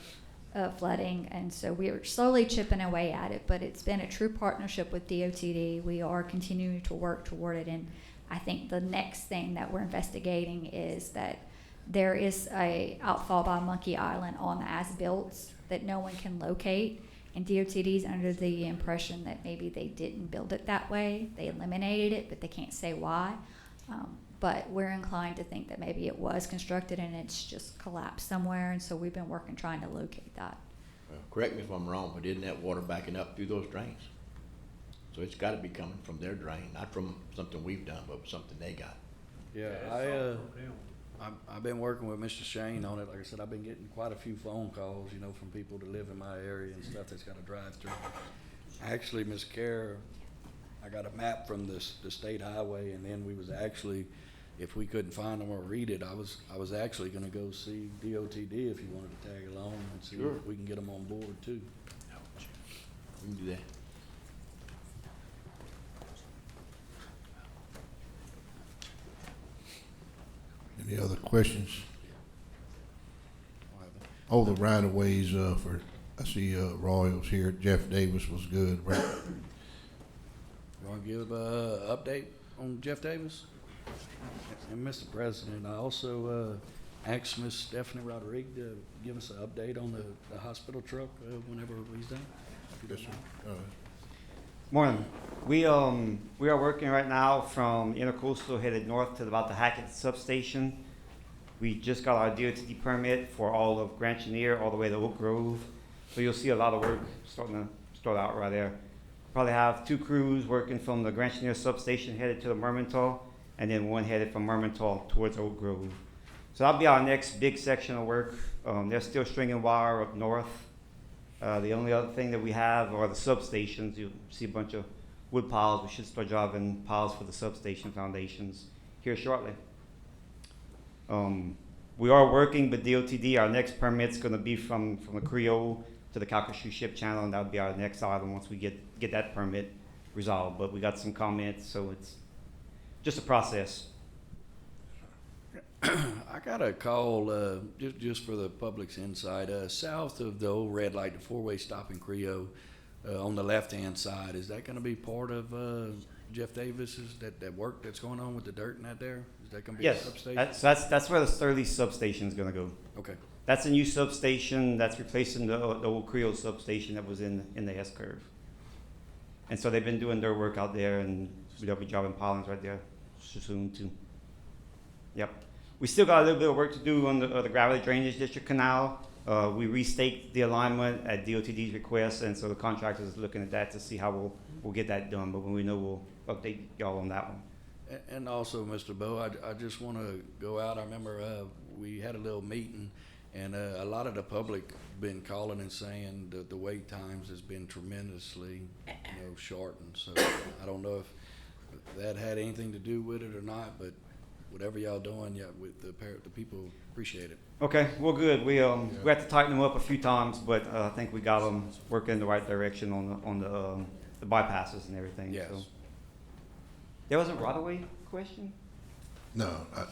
flooding, and so we are slowly chipping away at it, but it's been a true partnership with DOTD. We are continuing to work toward it, and I think the next thing that we're investigating is that there is a outfall by Monkey Island on the as-built that no one can locate. And DOTD's under the impression that maybe they didn't build it that way. They eliminated it, but they can't say why. But we're inclined to think that maybe it was constructed and it's just collapsed somewhere. And so we've been working trying to locate that. Well, correct me if I'm wrong, but isn't that water backing up through those drains? So it's gotta be coming from their drain, not from something we've done, but something they got. Yeah, I've been working with Mr. Shane on it. Like I said, I've been getting quite a few phone calls, you know, from people that live in my area and stuff that's got to drive through. Actually, Ms. Kara, I got a map from the state highway, and then we was actually, if we couldn't find them or read it, I was actually gonna go see DOTD if you wanted to tag along and see Sure. if we can get them on board too. We can do that. Any other questions? Oh, the right of ways, for, I see, Royals here, Jeff Davis was good, right? You wanna give a update on Jeff Davis? And Mr. President, I also, asked Ms. Stephanie Rodriguez to give us an update on the hospital truck, whenever he's done. Yes, sir. Morning. We are working right now from Intercoastal headed north to about the Hackett substation. We just got our DOTD permit for all of Grand Chenier all the way to Oak Grove. So you'll see a lot of work starting to start out right there. Probably have 2 crews working from the Grand Chenier substation headed to the Mermentau, and then one headed from Mermentau towards Oak Grove. So that'll be our next big section of work. They're still stringing wire up north. The only other thing that we have are the substations. You'll see a bunch of wood piles. We should start driving piles for the substation foundations here shortly. We are working with DOTD. Our next permit's gonna be from the Creole to the Calcasieu Ship Channel, and that'll be our next item once we get that permit resolved. But we got some comments, so it's just a process. I got a call, just for the public's insight, south of the old red light, the 4-way stop in Creo, on the left-hand side. Is that gonna be part of, Jeff Davis's, that work that's going on with the dirt and that there? Is that gonna be a Yes, substation? that's where the Sturley substation is gonna go. Okay. That's a new substation that's replacing the old Creole substation that was in the S-curve. And so they've been doing their work out there, and they'll be dropping pilings right there soon too. Yep. We still got a little bit of work to do on the Gravity Drainage District Canal. We restaked the alignment at DOTD's request, and so the contractor is looking at that to see how we'll get that done. But when we know, we'll update y'all on that one. And also, Mr. Bo, I just want to go out. I remember we had a little meeting, and a lot of the public been calling and saying that the wait times has been tremendously, shortened. So I don't know if that had anything to do with it or not, but whatever y'all doing, yeah, with the people appreciate it. Okay, well, good. We had to tighten them up a few times, but I think we got them working in the right direction on the bypasses and everything. Yes. So. There was a right-of-way question? No, I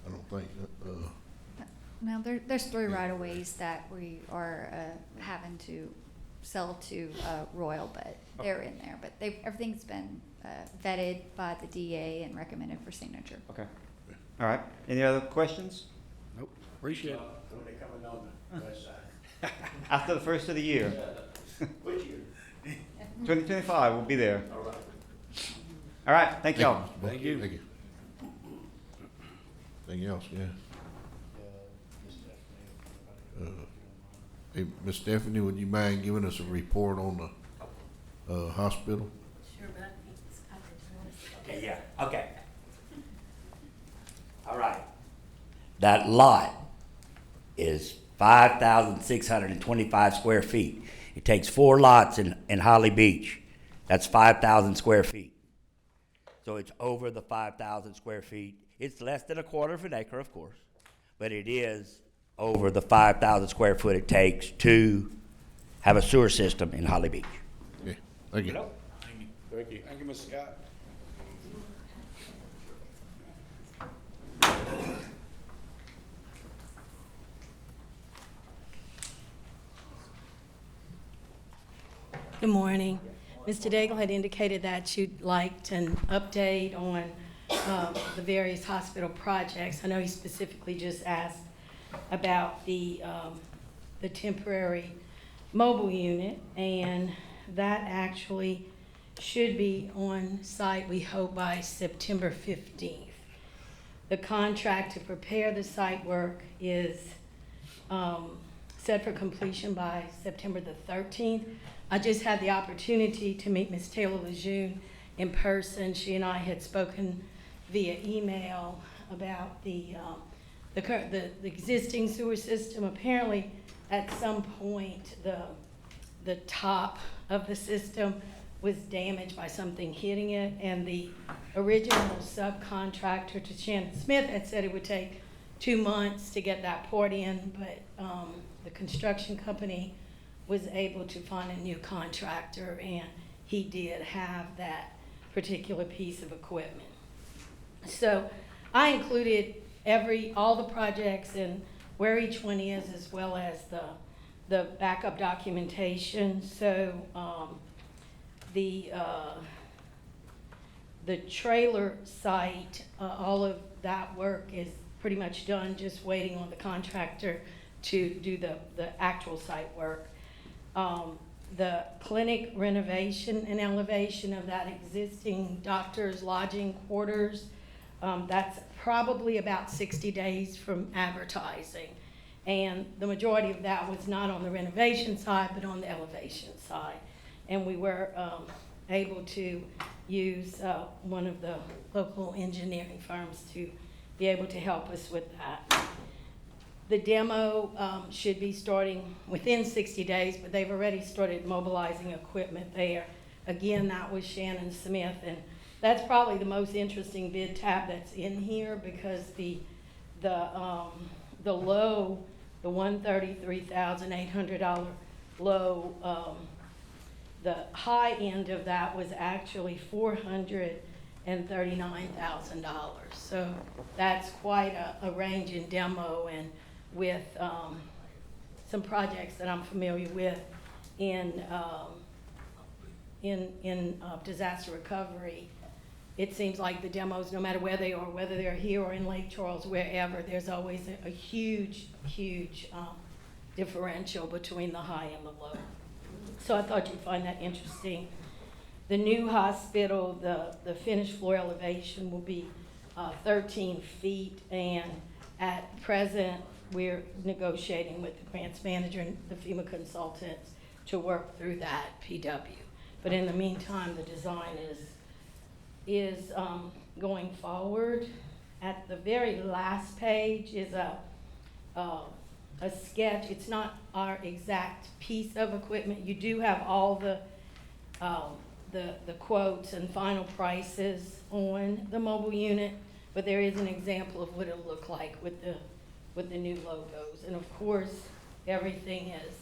don't think, No, there's 3 right-of-ways that we are having to sell to Royal, but they're in there. But everything's been vetted by the DA and recommended for signature. Okay. All right. Any other questions? Nope. Appreciate it. When they coming on the west side? After the first of the year. Which year? 2025, we'll be there. All right. All right, thank y'all. Thank you. Thank you. Anything else, yeah? Hey, Miss Stephanie, would you mind giving us a report on the hospital? Sure, but okay, yeah, okay. All right. That lot is 5,625 square feet. It takes 4 lots in Holly Beach. That's 5,000 square feet. So it's over the 5,000 square feet. It's less than 1/4 of an acre, of course, but it is over the 5,000 square foot it takes to have a sewer system in Holly Beach. Yeah, thank you. Thank you. Thank you, Mr. Scott. Good morning. Mr. Daigle had indicated that you'd liked an update on the various hospital projects. I know he specifically just asked about the temporary mobile unit, and that actually should be on site, we hope, by September 15th. The contract to prepare the site work is set for completion by September the 13th. I just had the opportunity to meet Ms. Taylor Lejeune in person. She and I had spoken via email about the existing sewer system. Apparently, at some point, the top of the system was damaged by something hitting it, and the original subcontractor to Shannon Smith had said it would take 2 months to get that poured in, but the construction company was able to find a new contractor, and he did have that particular piece of equipment. So I included all the projects and where each one is, as well as the backup documentation. So the trailer site, all of that work is pretty much done, just waiting on the contractor to do the actual site work. The clinic renovation and elevation of that existing doctor's lodging quarters, that's probably about 60 days from advertising. And the majority of that was not on the renovation side, but on the elevation side. And we were able to use one of the local engineering firms to be able to help us with that. The demo should be starting within 60 days, but they've already started mobilizing equipment there. Again, that was Shannon Smith, and that's probably the most interesting bid tab that's in here, because the low, the $133,800 low, the high end of that was actually $439,000. So that's quite a range in demo, and with some projects that I'm familiar with in disaster recovery, it seems like the demos, no matter where they are, whether they're here or in Lake Charles, wherever, there's always a huge differential between the high and the low. So I thought you'd find that interesting. The new hospital, the finished floor elevation will be 13 feet, and at present, we're negotiating with the grants manager and the FEMA consultants to work through that PW. But in the meantime, the design is going forward. At the very last page is a sketch. It's not our exact piece of equipment. You do have all the quotes and final prices on the mobile unit, but there is an example of what it'll look like with the new logos. And of course, everything is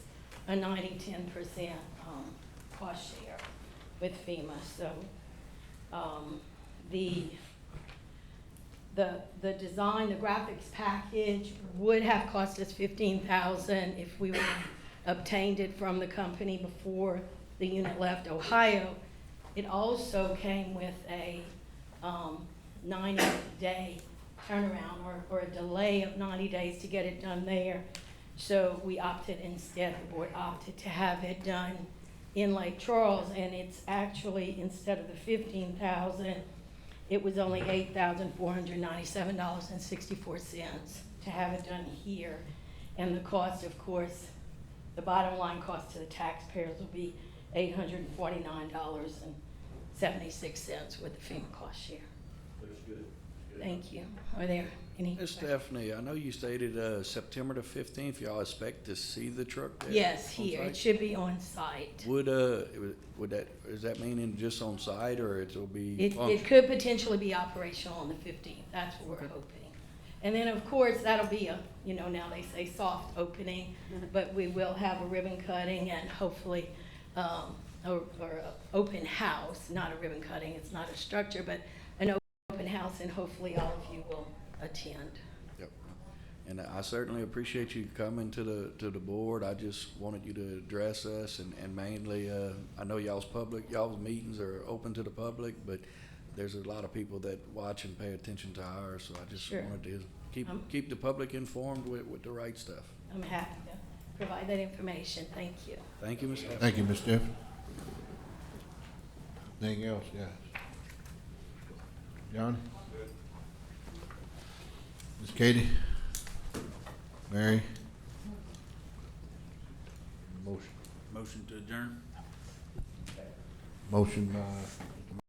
a 90-10% cost share with FEMA. So the design, the graphics package would have cost us $15,000 if we would have obtained it from the company before the unit left Ohio. It also came with a 90-day turnaround or a delay of 90 days to get it done there. So we opted instead, the board opted to have it done in Lake Charles, and it's actually, instead of the $15,000, it was only $8,497.64 to have it done here. And the cost, of course, the bottom line cost to the taxpayers will be $849.76 with the FEMA cost share. Looks good. Thank you. Are there any Ms. questions? Stephanie, I know you stated September the 15th. Y'all expect to see the truck there? Yes, on here. site? It should be on site. Would is that meaning just on site, or it'll be It functional? could potentially be operational on the 15th. That's what we're hoping. And then, of course, that'll be a, now they say soft opening, but we will have a ribbon cutting and hopefully, or a open house, not a ribbon cutting. It's not a structure, but an open house, and hopefully all of you will attend. Yep. And I certainly appreciate you coming to the board. I just wanted you to address us, and mainly, I know y'all's meetings are open to the public, but there's a lot of people that watch and pay attention to ours, so I just Sure. wanted to keep, Um, keep the public informed with the right stuff. I'm happy to provide that information. Thank you. Thank you, Ms. Evans. Thank you, Ms. Stephen. Anything else, guys? John? Ms. Katie? Mary? Motion. Motion to adjourn? Motion by